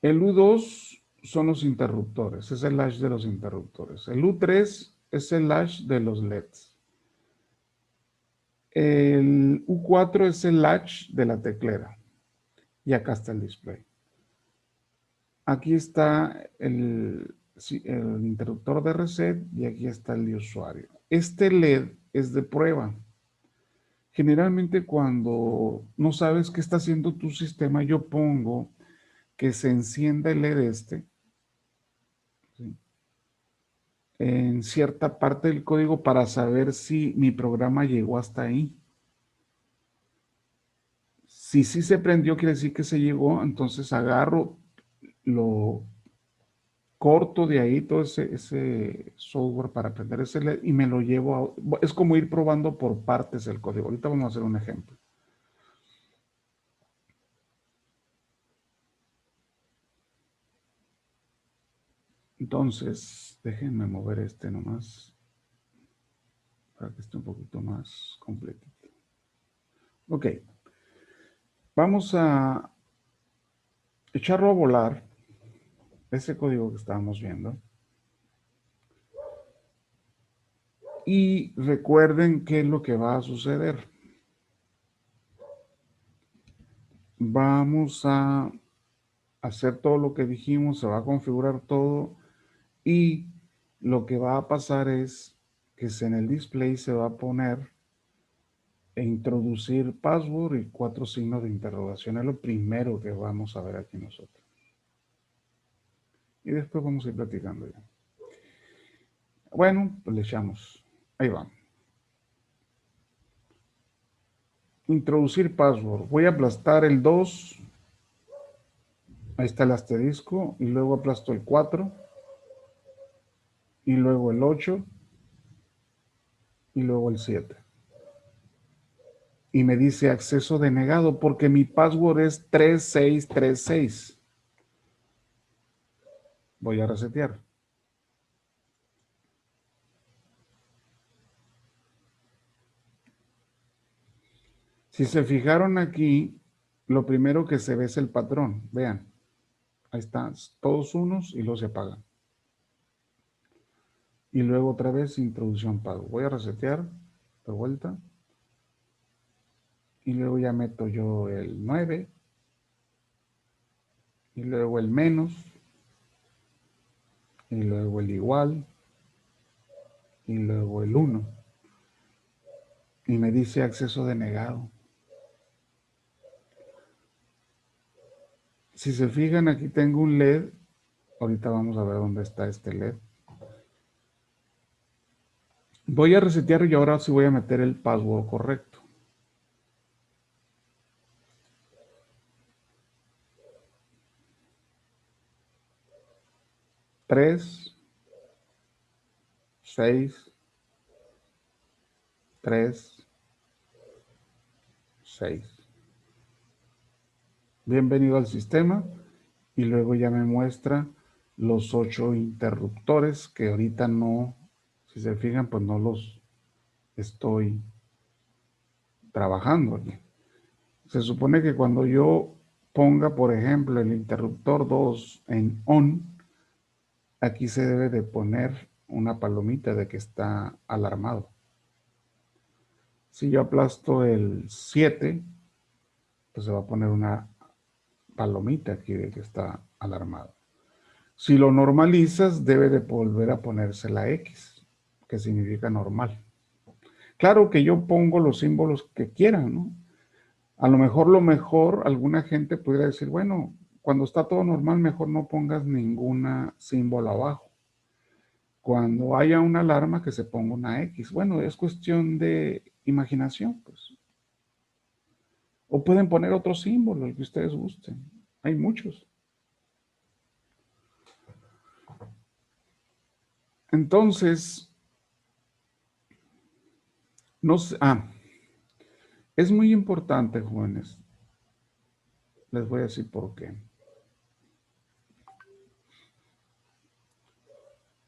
el U2 son los interruptores, es el latch de los interruptores. El U3 es el latch de los LEDs. El U4 es el latch de la teclera. Y acá está el display. Aquí está el interruptor de reset y aquí está el de usuario. Este LED es de prueba. Generalmente cuando no sabes qué está haciendo tu sistema, yo pongo que se encienda el LED este, ¿sí?, en cierta parte del código para saber si mi programa llegó hasta ahí. Si sí se prendió, quiere decir que se llegó, entonces agarro, lo corto de ahí todo ese software para aprender ese LED y me lo llevo es como ir probando por partes el código. Ahorita vamos a hacer un ejemplo. Entonces, déjenme mover este nomás para que esté un poquito más completito. Ok, vamos a echarlo a volar, ese código que estábamos viendo. Y recuerden qué es lo que va a suceder. Vamos a hacer todo lo que dijimos, se va a configurar todo y lo que va a pasar es que en el display se va a poner e introducir password y 4 signos de interrogación. Es lo primero que vamos a ver aquí nosotros. Y después vamos a ir platicando ya. Bueno, pues le echamos. Ahí va. Introducir password. Voy a aplastar el 2. Ahí está el asterisco. Y luego aplasto el 4. Y luego el 8. Y luego el 7. Y me dice acceso denegado porque mi password es 3636. Voy a resetear. Si se fijaron aquí, lo primero que se ve es el patrón. Vean. Ahí están, todos unos y luego se apagan. Y luego otra vez introducción pago. Voy a resetear de vuelta. Y luego ya meto yo el 9. Y luego el menos. Y luego el igual. Y luego el 1. Y me dice acceso denegado. Si se fijan, aquí tengo un LED. Ahorita vamos a ver dónde está este LED. Voy a resetear y ahora sí voy a meter el password correcto. 3, 6, 3, 6. Bienvenido al sistema. Y luego ya me muestra los 8 interruptores que ahorita no, si se fijan, pues no los estoy trabajando aquí. Se supone que cuando yo ponga, por ejemplo, el interruptor 2 en on, aquí se debe de poner una palomita de que está alarmado. Si yo aplasto el 7, pues se va a poner una palomita aquí de que está alarmado. Si lo normalizas, debe de volver a ponerse la X, que significa normal. Claro que yo pongo los símbolos que quieran, ¿no? A lo mejor, alguna gente pudiera decir, bueno, cuando está todo normal, mejor no pongas ninguna símbolo abajo. Cuando haya una alarma, que se ponga una X. Bueno, es cuestión de imaginación, pues. O pueden poner otro símbolo, el que ustedes gusten. Hay muchos. Entonces, no sé, es muy importante, jóvenes. Les voy a decir por qué.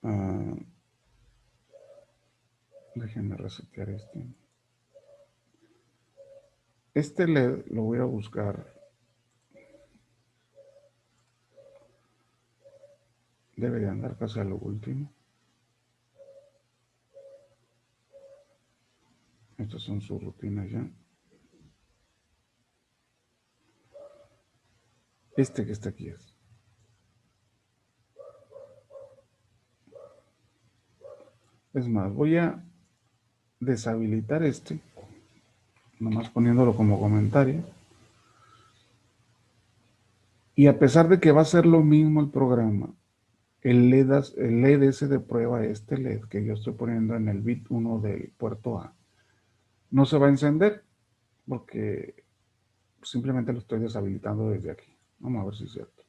Ah, déjenme resetear este. Este LED lo voy a buscar. Debe de andar casi a lo último. Estas son sus rutinas ya. Este que está aquí es. Es más, voy a deshabilitar este, nomás poniéndolo como comentario. Y a pesar de que va a ser lo mismo el programa, el LED ese de prueba, este LED que yo estoy poniendo en el bit 1 del puerto A, no se va a encender porque simplemente lo estoy deshabilitando desde aquí. Vamos a ver si es cierto.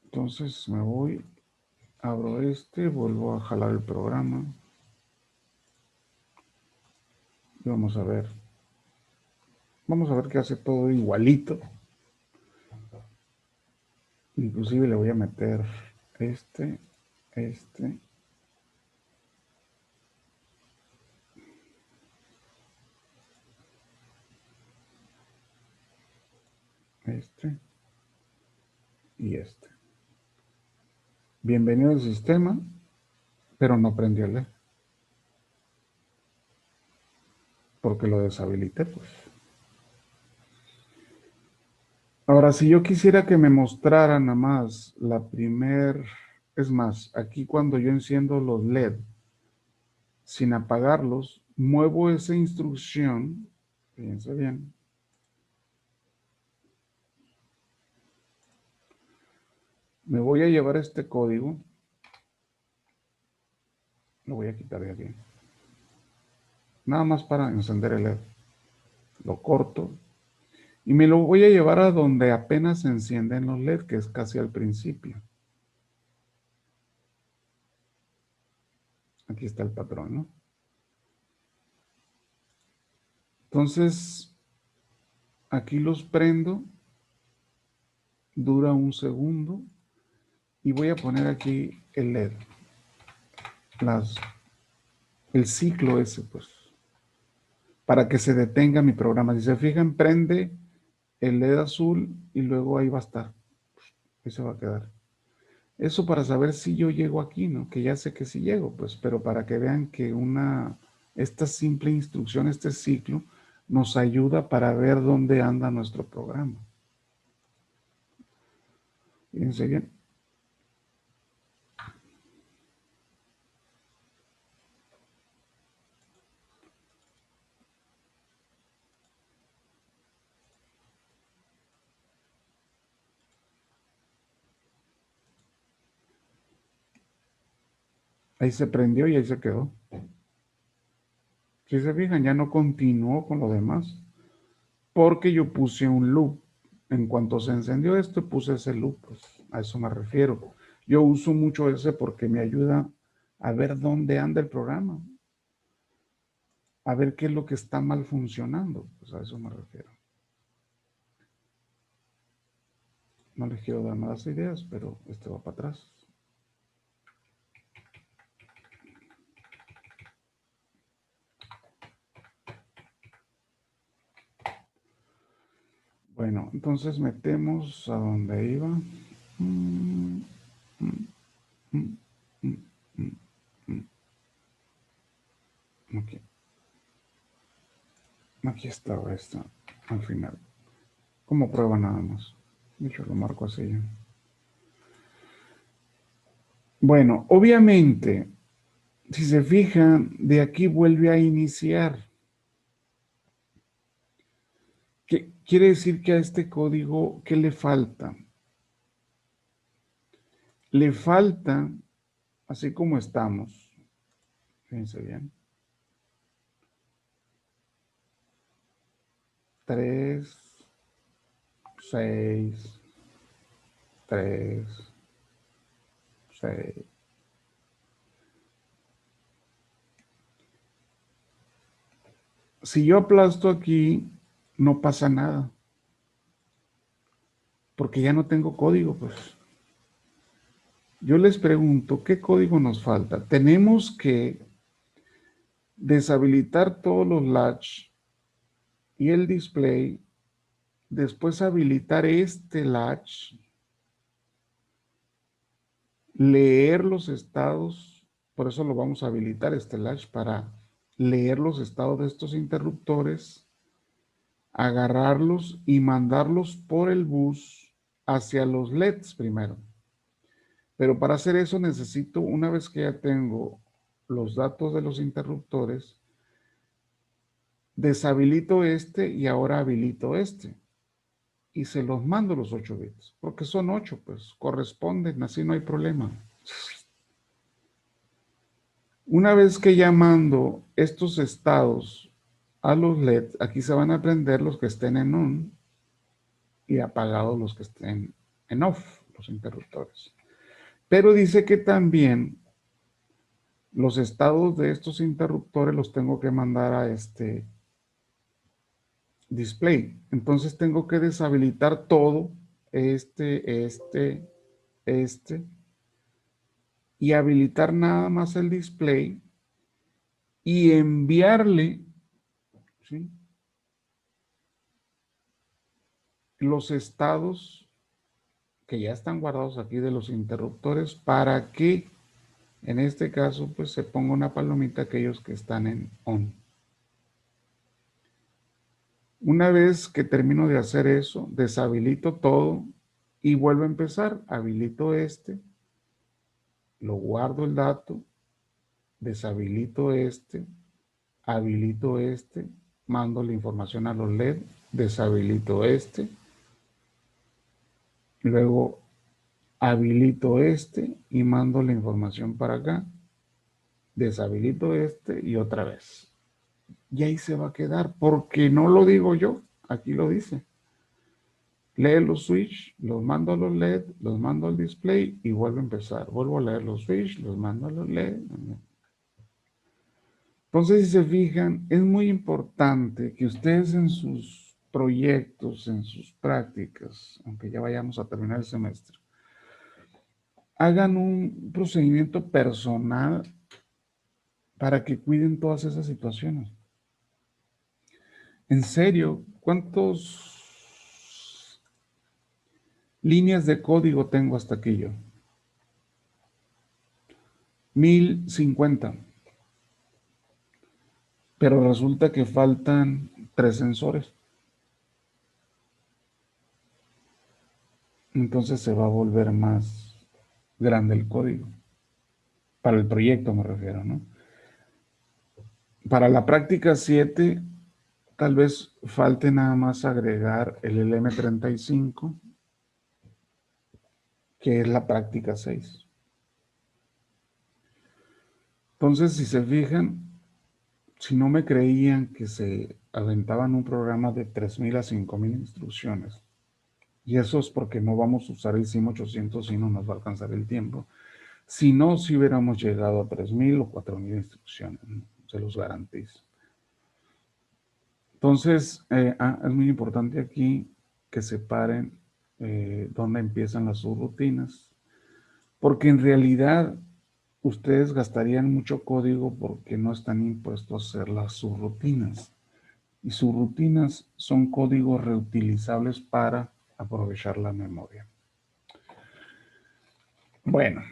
Entonces me voy, abro este, vuelvo a jalar el programa. Y vamos a ver. Vamos a ver que hace todo igualito. Inclusive le voy a meter este, este, este y este. Bienvenido al sistema, pero no prendió el LED. Porque lo deshabilité, pues. Ahora, si yo quisiera que me mostrara nada más la primer, es más, aquí cuando yo enciendo los LED, sin apagarlos, muevo esa instrucción, fíjense bien, me voy a llevar este código, lo voy a quitar de aquí, nada más para encender el LED, lo corto, y me lo voy a llevar a donde apenas se encienden los LED, que es casi al principio. Aquí está el patrón, ¿no? Entonces, aquí los prendo, dura un segundo, y voy a poner aquí el LED, el ciclo ese, pues, para que se detenga mi programa. Si se fijan, prende el LED azul y luego ahí va a estar. Ahí se va a quedar. Eso para saber si yo llego aquí, ¿no? Que ya sé que sí llego, pues, pero para que vean que esta simple instrucción, este ciclo, nos ayuda para ver dónde anda nuestro programa. Fíjense bien. Ahí se prendió y ahí se quedó. Si se fijan, ya no continuó con lo demás, porque yo puse un loop. En cuanto se encendió esto, puse ese loop, pues a eso me refiero. Yo uso mucho ese porque me ayuda a ver dónde anda el programa, a ver qué es lo que está mal funcionando, pues a eso me refiero. No les quiero dar más ideas, pero este va para atrás. Bueno, entonces metemos a donde iba. Aquí, aquí estaba esta al final. Como prueba nada más. De hecho, lo marco así. Bueno, obviamente, si se fijan, de aquí vuelve a iniciar. ¿Qué quiere decir que a este código, qué le falta? Le falta, así como estamos, fíjense bien, 3, 6, 3, 6. Si yo aplasto aquí, no pasa nada, porque ya no tengo código, pues. Yo les pregunto, ¿qué código nos falta? Tenemos que deshabilitar todos los latch y el display, después habilitar este latch, leer los estados, por eso lo vamos a habilitar este latch para leer los estados de estos interruptores, agarrarlos y mandarlos por el bus hacia los LEDs primero. Pero para hacer eso necesito, una vez que ya tengo los datos de los interruptores, deshabilito este y ahora habilito este. Y se los mando los 8 bits, porque son 8, pues corresponden, así no hay problema. Una vez que ya mando estos estados a los LEDs, aquí se van a prender los que estén en on y apagados los que estén en off, los interruptores. Pero dice que también los estados de estos interruptores los tengo que mandar a este display. Entonces tengo que deshabilitar todo, este, y habilitar nada más el display y enviarle, ¿sí?, los estados que ya están guardados aquí de los interruptores para que en este caso pues se ponga una palomita aquellos que están en on. Una vez que termino de hacer eso, deshabilito todo y vuelvo a empezar. Habilito este, lo guardo el dato, deshabilito este, habilito este, mando la información a los LED, deshabilito este, luego habilito este y mando la información para acá, deshabilito este y otra vez. Y ahí se va a quedar, porque no lo digo yo, aquí lo dice. Lee los switch, los mando a los LED, los mando al display y vuelvo a empezar. Vuelvo a leer los switch, los mando a los LED. Entonces, si se fijan, es muy importante que ustedes en sus proyectos, en sus prácticas, aunque ya vayamos a terminar el semestre, hagan un procedimiento personal para que cuiden todas esas situaciones. En serio, ¿cuántas líneas de código tengo hasta aquí yo? 1050. Pero resulta que faltan 3 sensores. Entonces se va a volver más grande el código. Para el proyecto me refiero, ¿no? Para la práctica 7, tal vez falte nada más agregar el LM35, que es la práctica 6. Entonces, si se fijan, si no me creían que se aventaban un programa de 3000 a 5000 instrucciones, y eso es porque no vamos a usar el SIM 800 y no nos va a alcanzar el tiempo. Si no, si hubiéramos llegado a 3000 o 4000 instrucciones, ¿no? Se los garantizo. Entonces, es muy importante aquí que separen dónde empiezan las subrutinas, porque en realidad ustedes gastarían mucho código porque no están impuestos a hacer las subrutinas. Y subrutinas son códigos reutilizables para aprovechar la memoria. Bueno,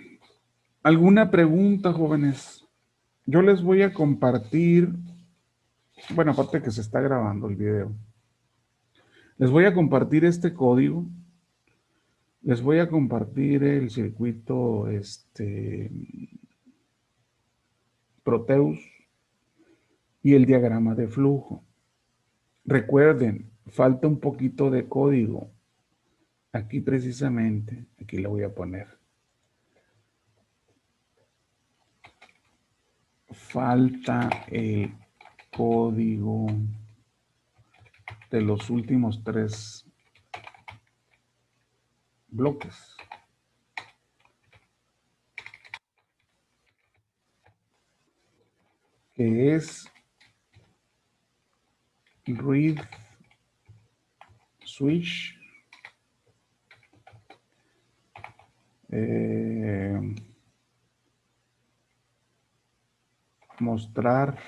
¿alguna pregunta, jóvenes? Yo les voy a compartir, bueno, aparte que se está grabando el video, les voy a compartir este código. Les voy a compartir el circuito Proteus y el diagrama de flujo. Recuerden, falta un poquito de código. Aquí precisamente, aquí le voy a poner. Falta el código de los últimos 3 bloques. Que es read switch, mostrar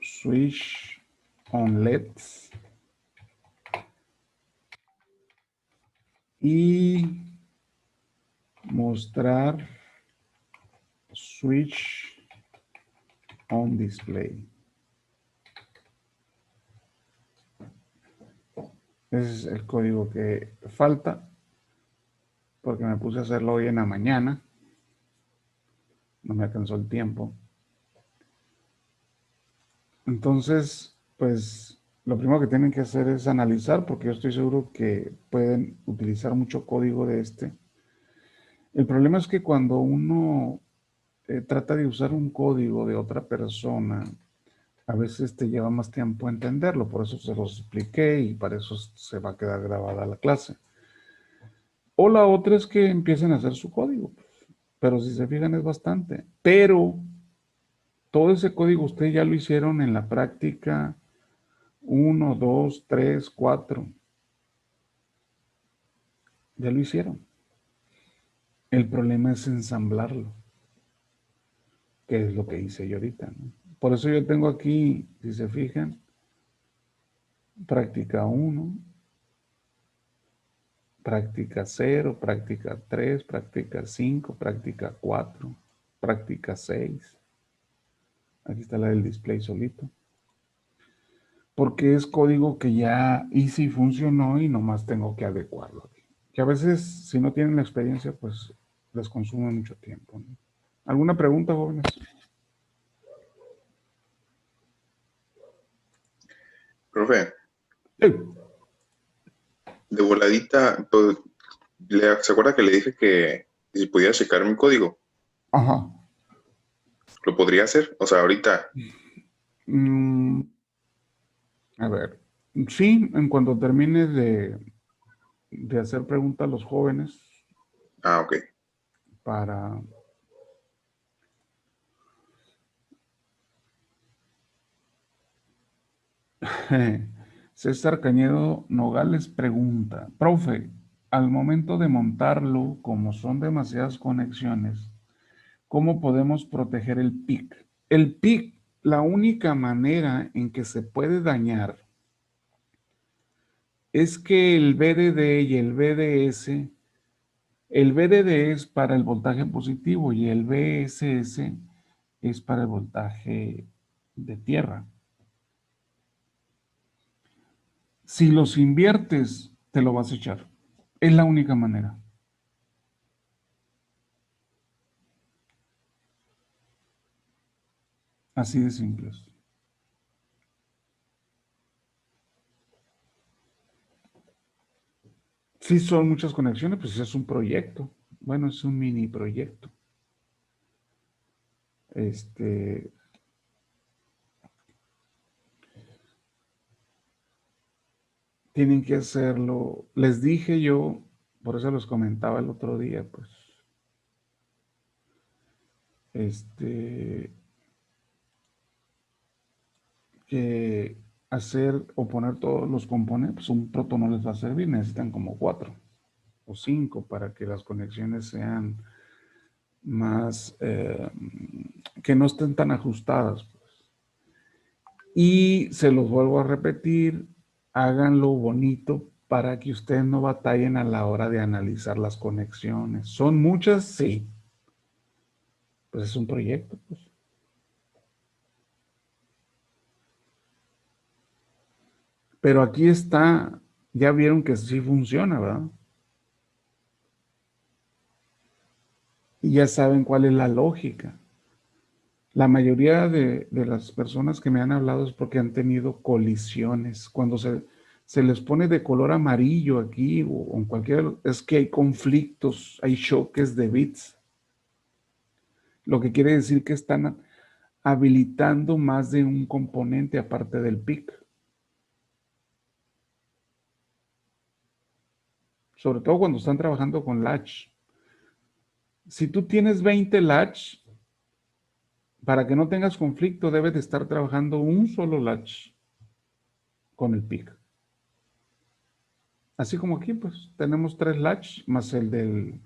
switch on LEDs y mostrar switch on display. Ese es el código que falta porque me puse a hacerlo hoy en la mañana. No me alcanzó el tiempo. Entonces, pues lo primero que tienen que hacer es analizar, porque yo estoy seguro que pueden utilizar mucho código de este. El problema es que cuando uno trata de usar un código de otra persona, a veces te lleva más tiempo entenderlo, por eso se los expliqué y para eso se va a quedar grabada la clase. O la otra es que empiecen a hacer su código, pero si se fijan es bastante. Pero todo ese código ustedes ya lo hicieron en la práctica 1, 2, 3, 4. Ya lo hicieron. El problema es ensamblarlo, que es lo que hice yo ahorita, ¿no? Por eso yo tengo aquí, si se fijan, práctica 1, práctica 0, práctica 3, práctica 5, práctica 4, práctica 6. Aquí está la del display solito. Porque es código que ya hice y funcionó y nomás tengo que adecuarlo. Que a veces, si no tienen la experiencia, pues les consume mucho tiempo, ¿no? ¿Alguna pregunta, jóvenes? Profe, Sí. de voladita, pues, ¿se acuerda que le dije que si podía checar mi código? Ajá. ¿Lo podría hacer? O sea, ahorita. Mm, a ver. Sí, en cuanto termine de hacer preguntas a los jóvenes Ah, ok. para... César Cañedo Nogales pregunta, profe, al momento de montarlo, como son demasiadas conexiones, ¿cómo podemos proteger el PIC? El PIC, la única manera en que se puede dañar es que el VDD y el VDS, el VDD es para el voltaje positivo y el VSS es para el voltaje de tierra. Si los inviertes, te lo vas a echar. Es la única manera. Así de simples. Sí, son muchas conexiones, pues es un proyecto. Bueno, es un mini proyecto. Tienen que hacerlo. Les dije yo, por eso los comentaba el otro día, pues, que hacer o poner todos los componentes, pues un proto no les va a servir, necesitan como 4 o 5 para que las conexiones sean más, que no estén tan ajustadas. Y se los vuelvo a repetir, háganlo bonito para que ustedes no batallen a la hora de analizar las conexiones. ¿Son muchas? Sí. Pues es un proyecto, pues. Pero aquí está, ya vieron que sí funciona, ¿verdad? Y ya saben cuál es la lógica. La mayoría de las personas que me han hablado es porque han tenido colisiones. Cuando se les pone de color amarillo aquí o en cualquier, es que hay conflictos, hay choques de bits. Lo que quiere decir que están habilitando más de un componente aparte del PIC. Sobre todo cuando están trabajando con latch. Si tú tienes 20 latch, para que no tengas conflicto, debes de estar trabajando un solo latch con el PIC. Así como aquí, pues, tenemos 3 latch más el del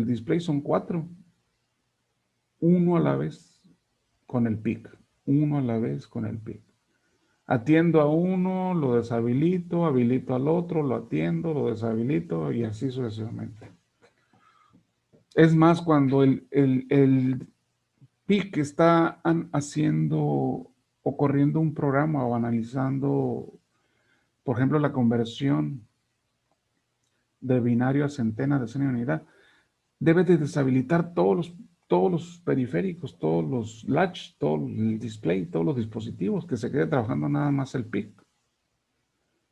display son 4. Uno a la vez con el PIC. Uno a la vez con el PIC. Atiendo a uno, lo deshabilito, habilito al otro, lo atiendo, lo deshabilito y así sucesivamente. Es más, cuando el PIC está haciendo o corriendo un programa o analizando, por ejemplo, la conversión de binario a centena de escena unidad, debe de deshabilitar todos los periféricos, todos los latch, todo el display, todos los dispositivos, que se quede trabajando nada más el PIC.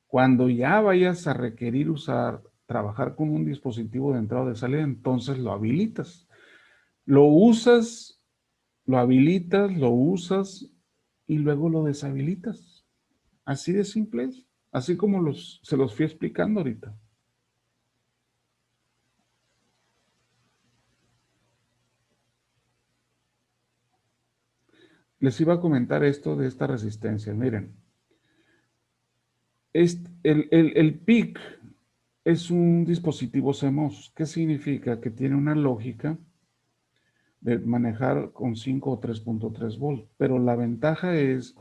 Cuando ya vayas a requerir trabajar con un dispositivo de entrada o de salida, entonces lo habilitas. Lo usas, lo habilitas, lo usas y luego lo deshabilitas. Así de simple es. Así como se los fui explicando ahorita. Les iba a comentar esto de esta resistencia. Miren, el PIC es un dispositivo CMOS. ¿Qué significa? Que tiene una lógica de manejar con 5 o 3.3 volts. Pero la ventaja es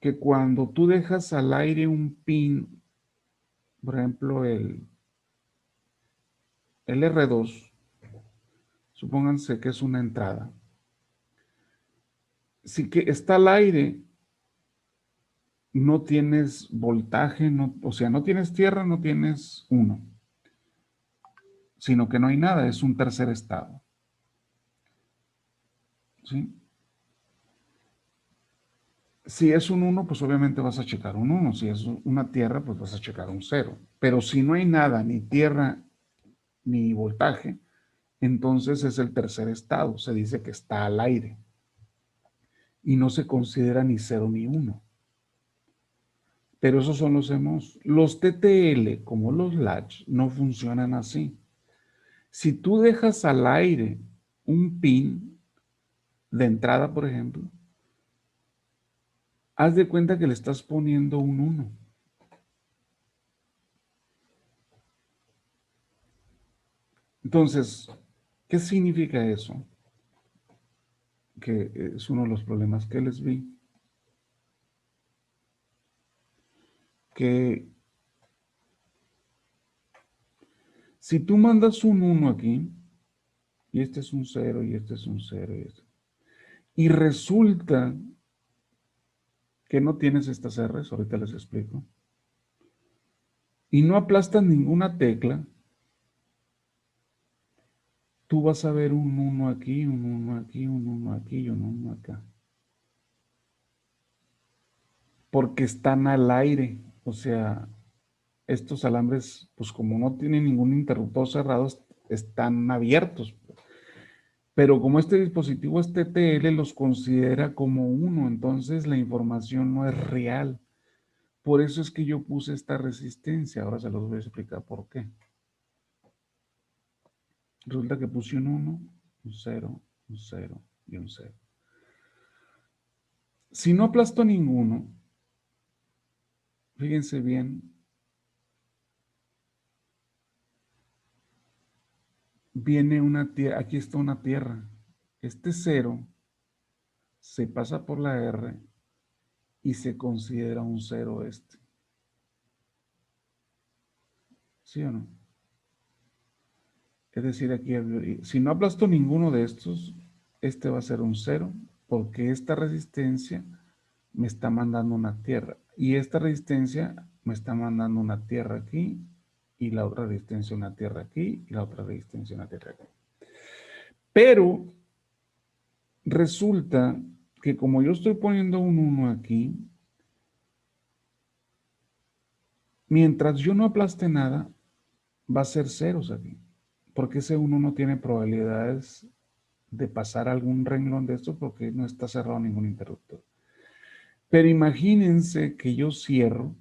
que cuando tú dejas al aire un pin, por ejemplo, el R2, supónganse que es una entrada. Si que está al aire, no tienes voltaje, no, o sea, no tienes tierra, no tienes 1, sino que no hay nada, es un tercer estado. ¿Sí? Si es un 1, pues obviamente vas a checar un 1. Si es una tierra, pues vas a checar un 0. Pero si no hay nada, ni tierra, ni voltaje, entonces es el tercer estado. Se dice que está al aire. Y no se considera ni 0 ni 1. Pero esos son los CMOS. Los TTL, como los latch, no funcionan así. Si tú dejas al aire un pin de entrada, por ejemplo, haz de cuenta que le estás poniendo un 1. Entonces, ¿qué significa eso? Que es uno de los problemas que les vi. Que si tú mandas un 1 aquí, y este es un 0, y este es un 0, y resulta que no tienes estas R's, ahorita les explico, y no aplastas ninguna tecla, tú vas a ver un 1 aquí, un 1 aquí, un 1 aquí y un 1 acá. Porque están al aire, o sea, estos alambres, pues como no tienen ningún interruptor cerrado, están abiertos. Pero como este dispositivo es TTL, los considera como uno, entonces la información no es real. Por eso es que yo puse esta resistencia. Ahora se los voy a explicar por qué. Resulta que puse un 1, un 0, un 0 y un 0. Si no aplasto ninguno, fíjense bien, viene una tierra, aquí está una tierra. Este 0 se pasa por la R y se considera un 0 este. ¿Sí o no? Es decir, aquí, si no aplasto ninguno de estos, este va a ser un 0, porque esta resistencia me está mandando una tierra. Y esta resistencia me está mandando una tierra aquí, y la otra resistencia una tierra aquí, y la otra resistencia una tierra aquí. Pero resulta que como yo estoy poniendo un 1 aquí, mientras yo no aplaste nada, va a ser ceros aquí. Porque ese 1 no tiene probabilidades de pasar algún renglón de esto porque no está cerrado ningún interruptor. Pero imagínense que yo cierro,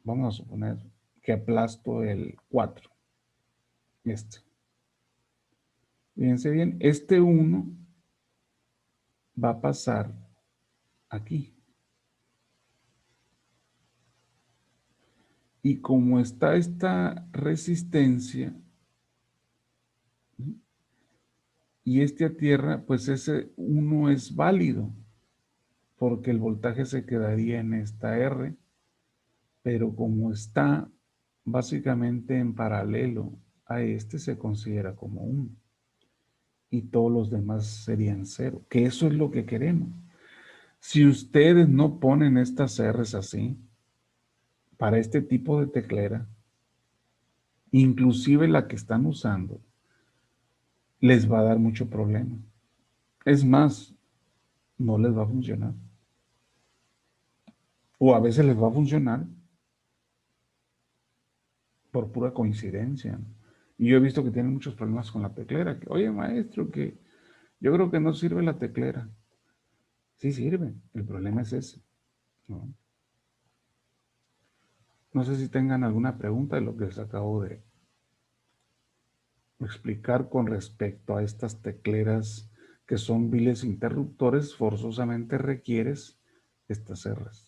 vamos a suponer que aplasto el 4, este. Fíjense bien, este 1 va a pasar aquí. Y como está esta resistencia y este a tierra, pues ese 1 es válido porque el voltaje se quedaría en esta R, pero como está básicamente en paralelo a este, se considera como 1 y todos los demás serían 0, que eso es lo que queremos. Si ustedes no ponen estas R's así, para este tipo de teclera, inclusive la que están usando, les va a dar mucho problema. Es más, no les va a funcionar. O a veces les va a funcionar por pura coincidencia. Y yo he visto que tienen muchos problemas con la teclera. Que, oye, maestro, que yo creo que no sirve la teclera. Sí sirve, el problema es ese, ¿no? No sé si tengan alguna pregunta de lo que les acabo de explicar con respecto a estas tecleras que son viles interruptores, forzosamente requieres estas R's.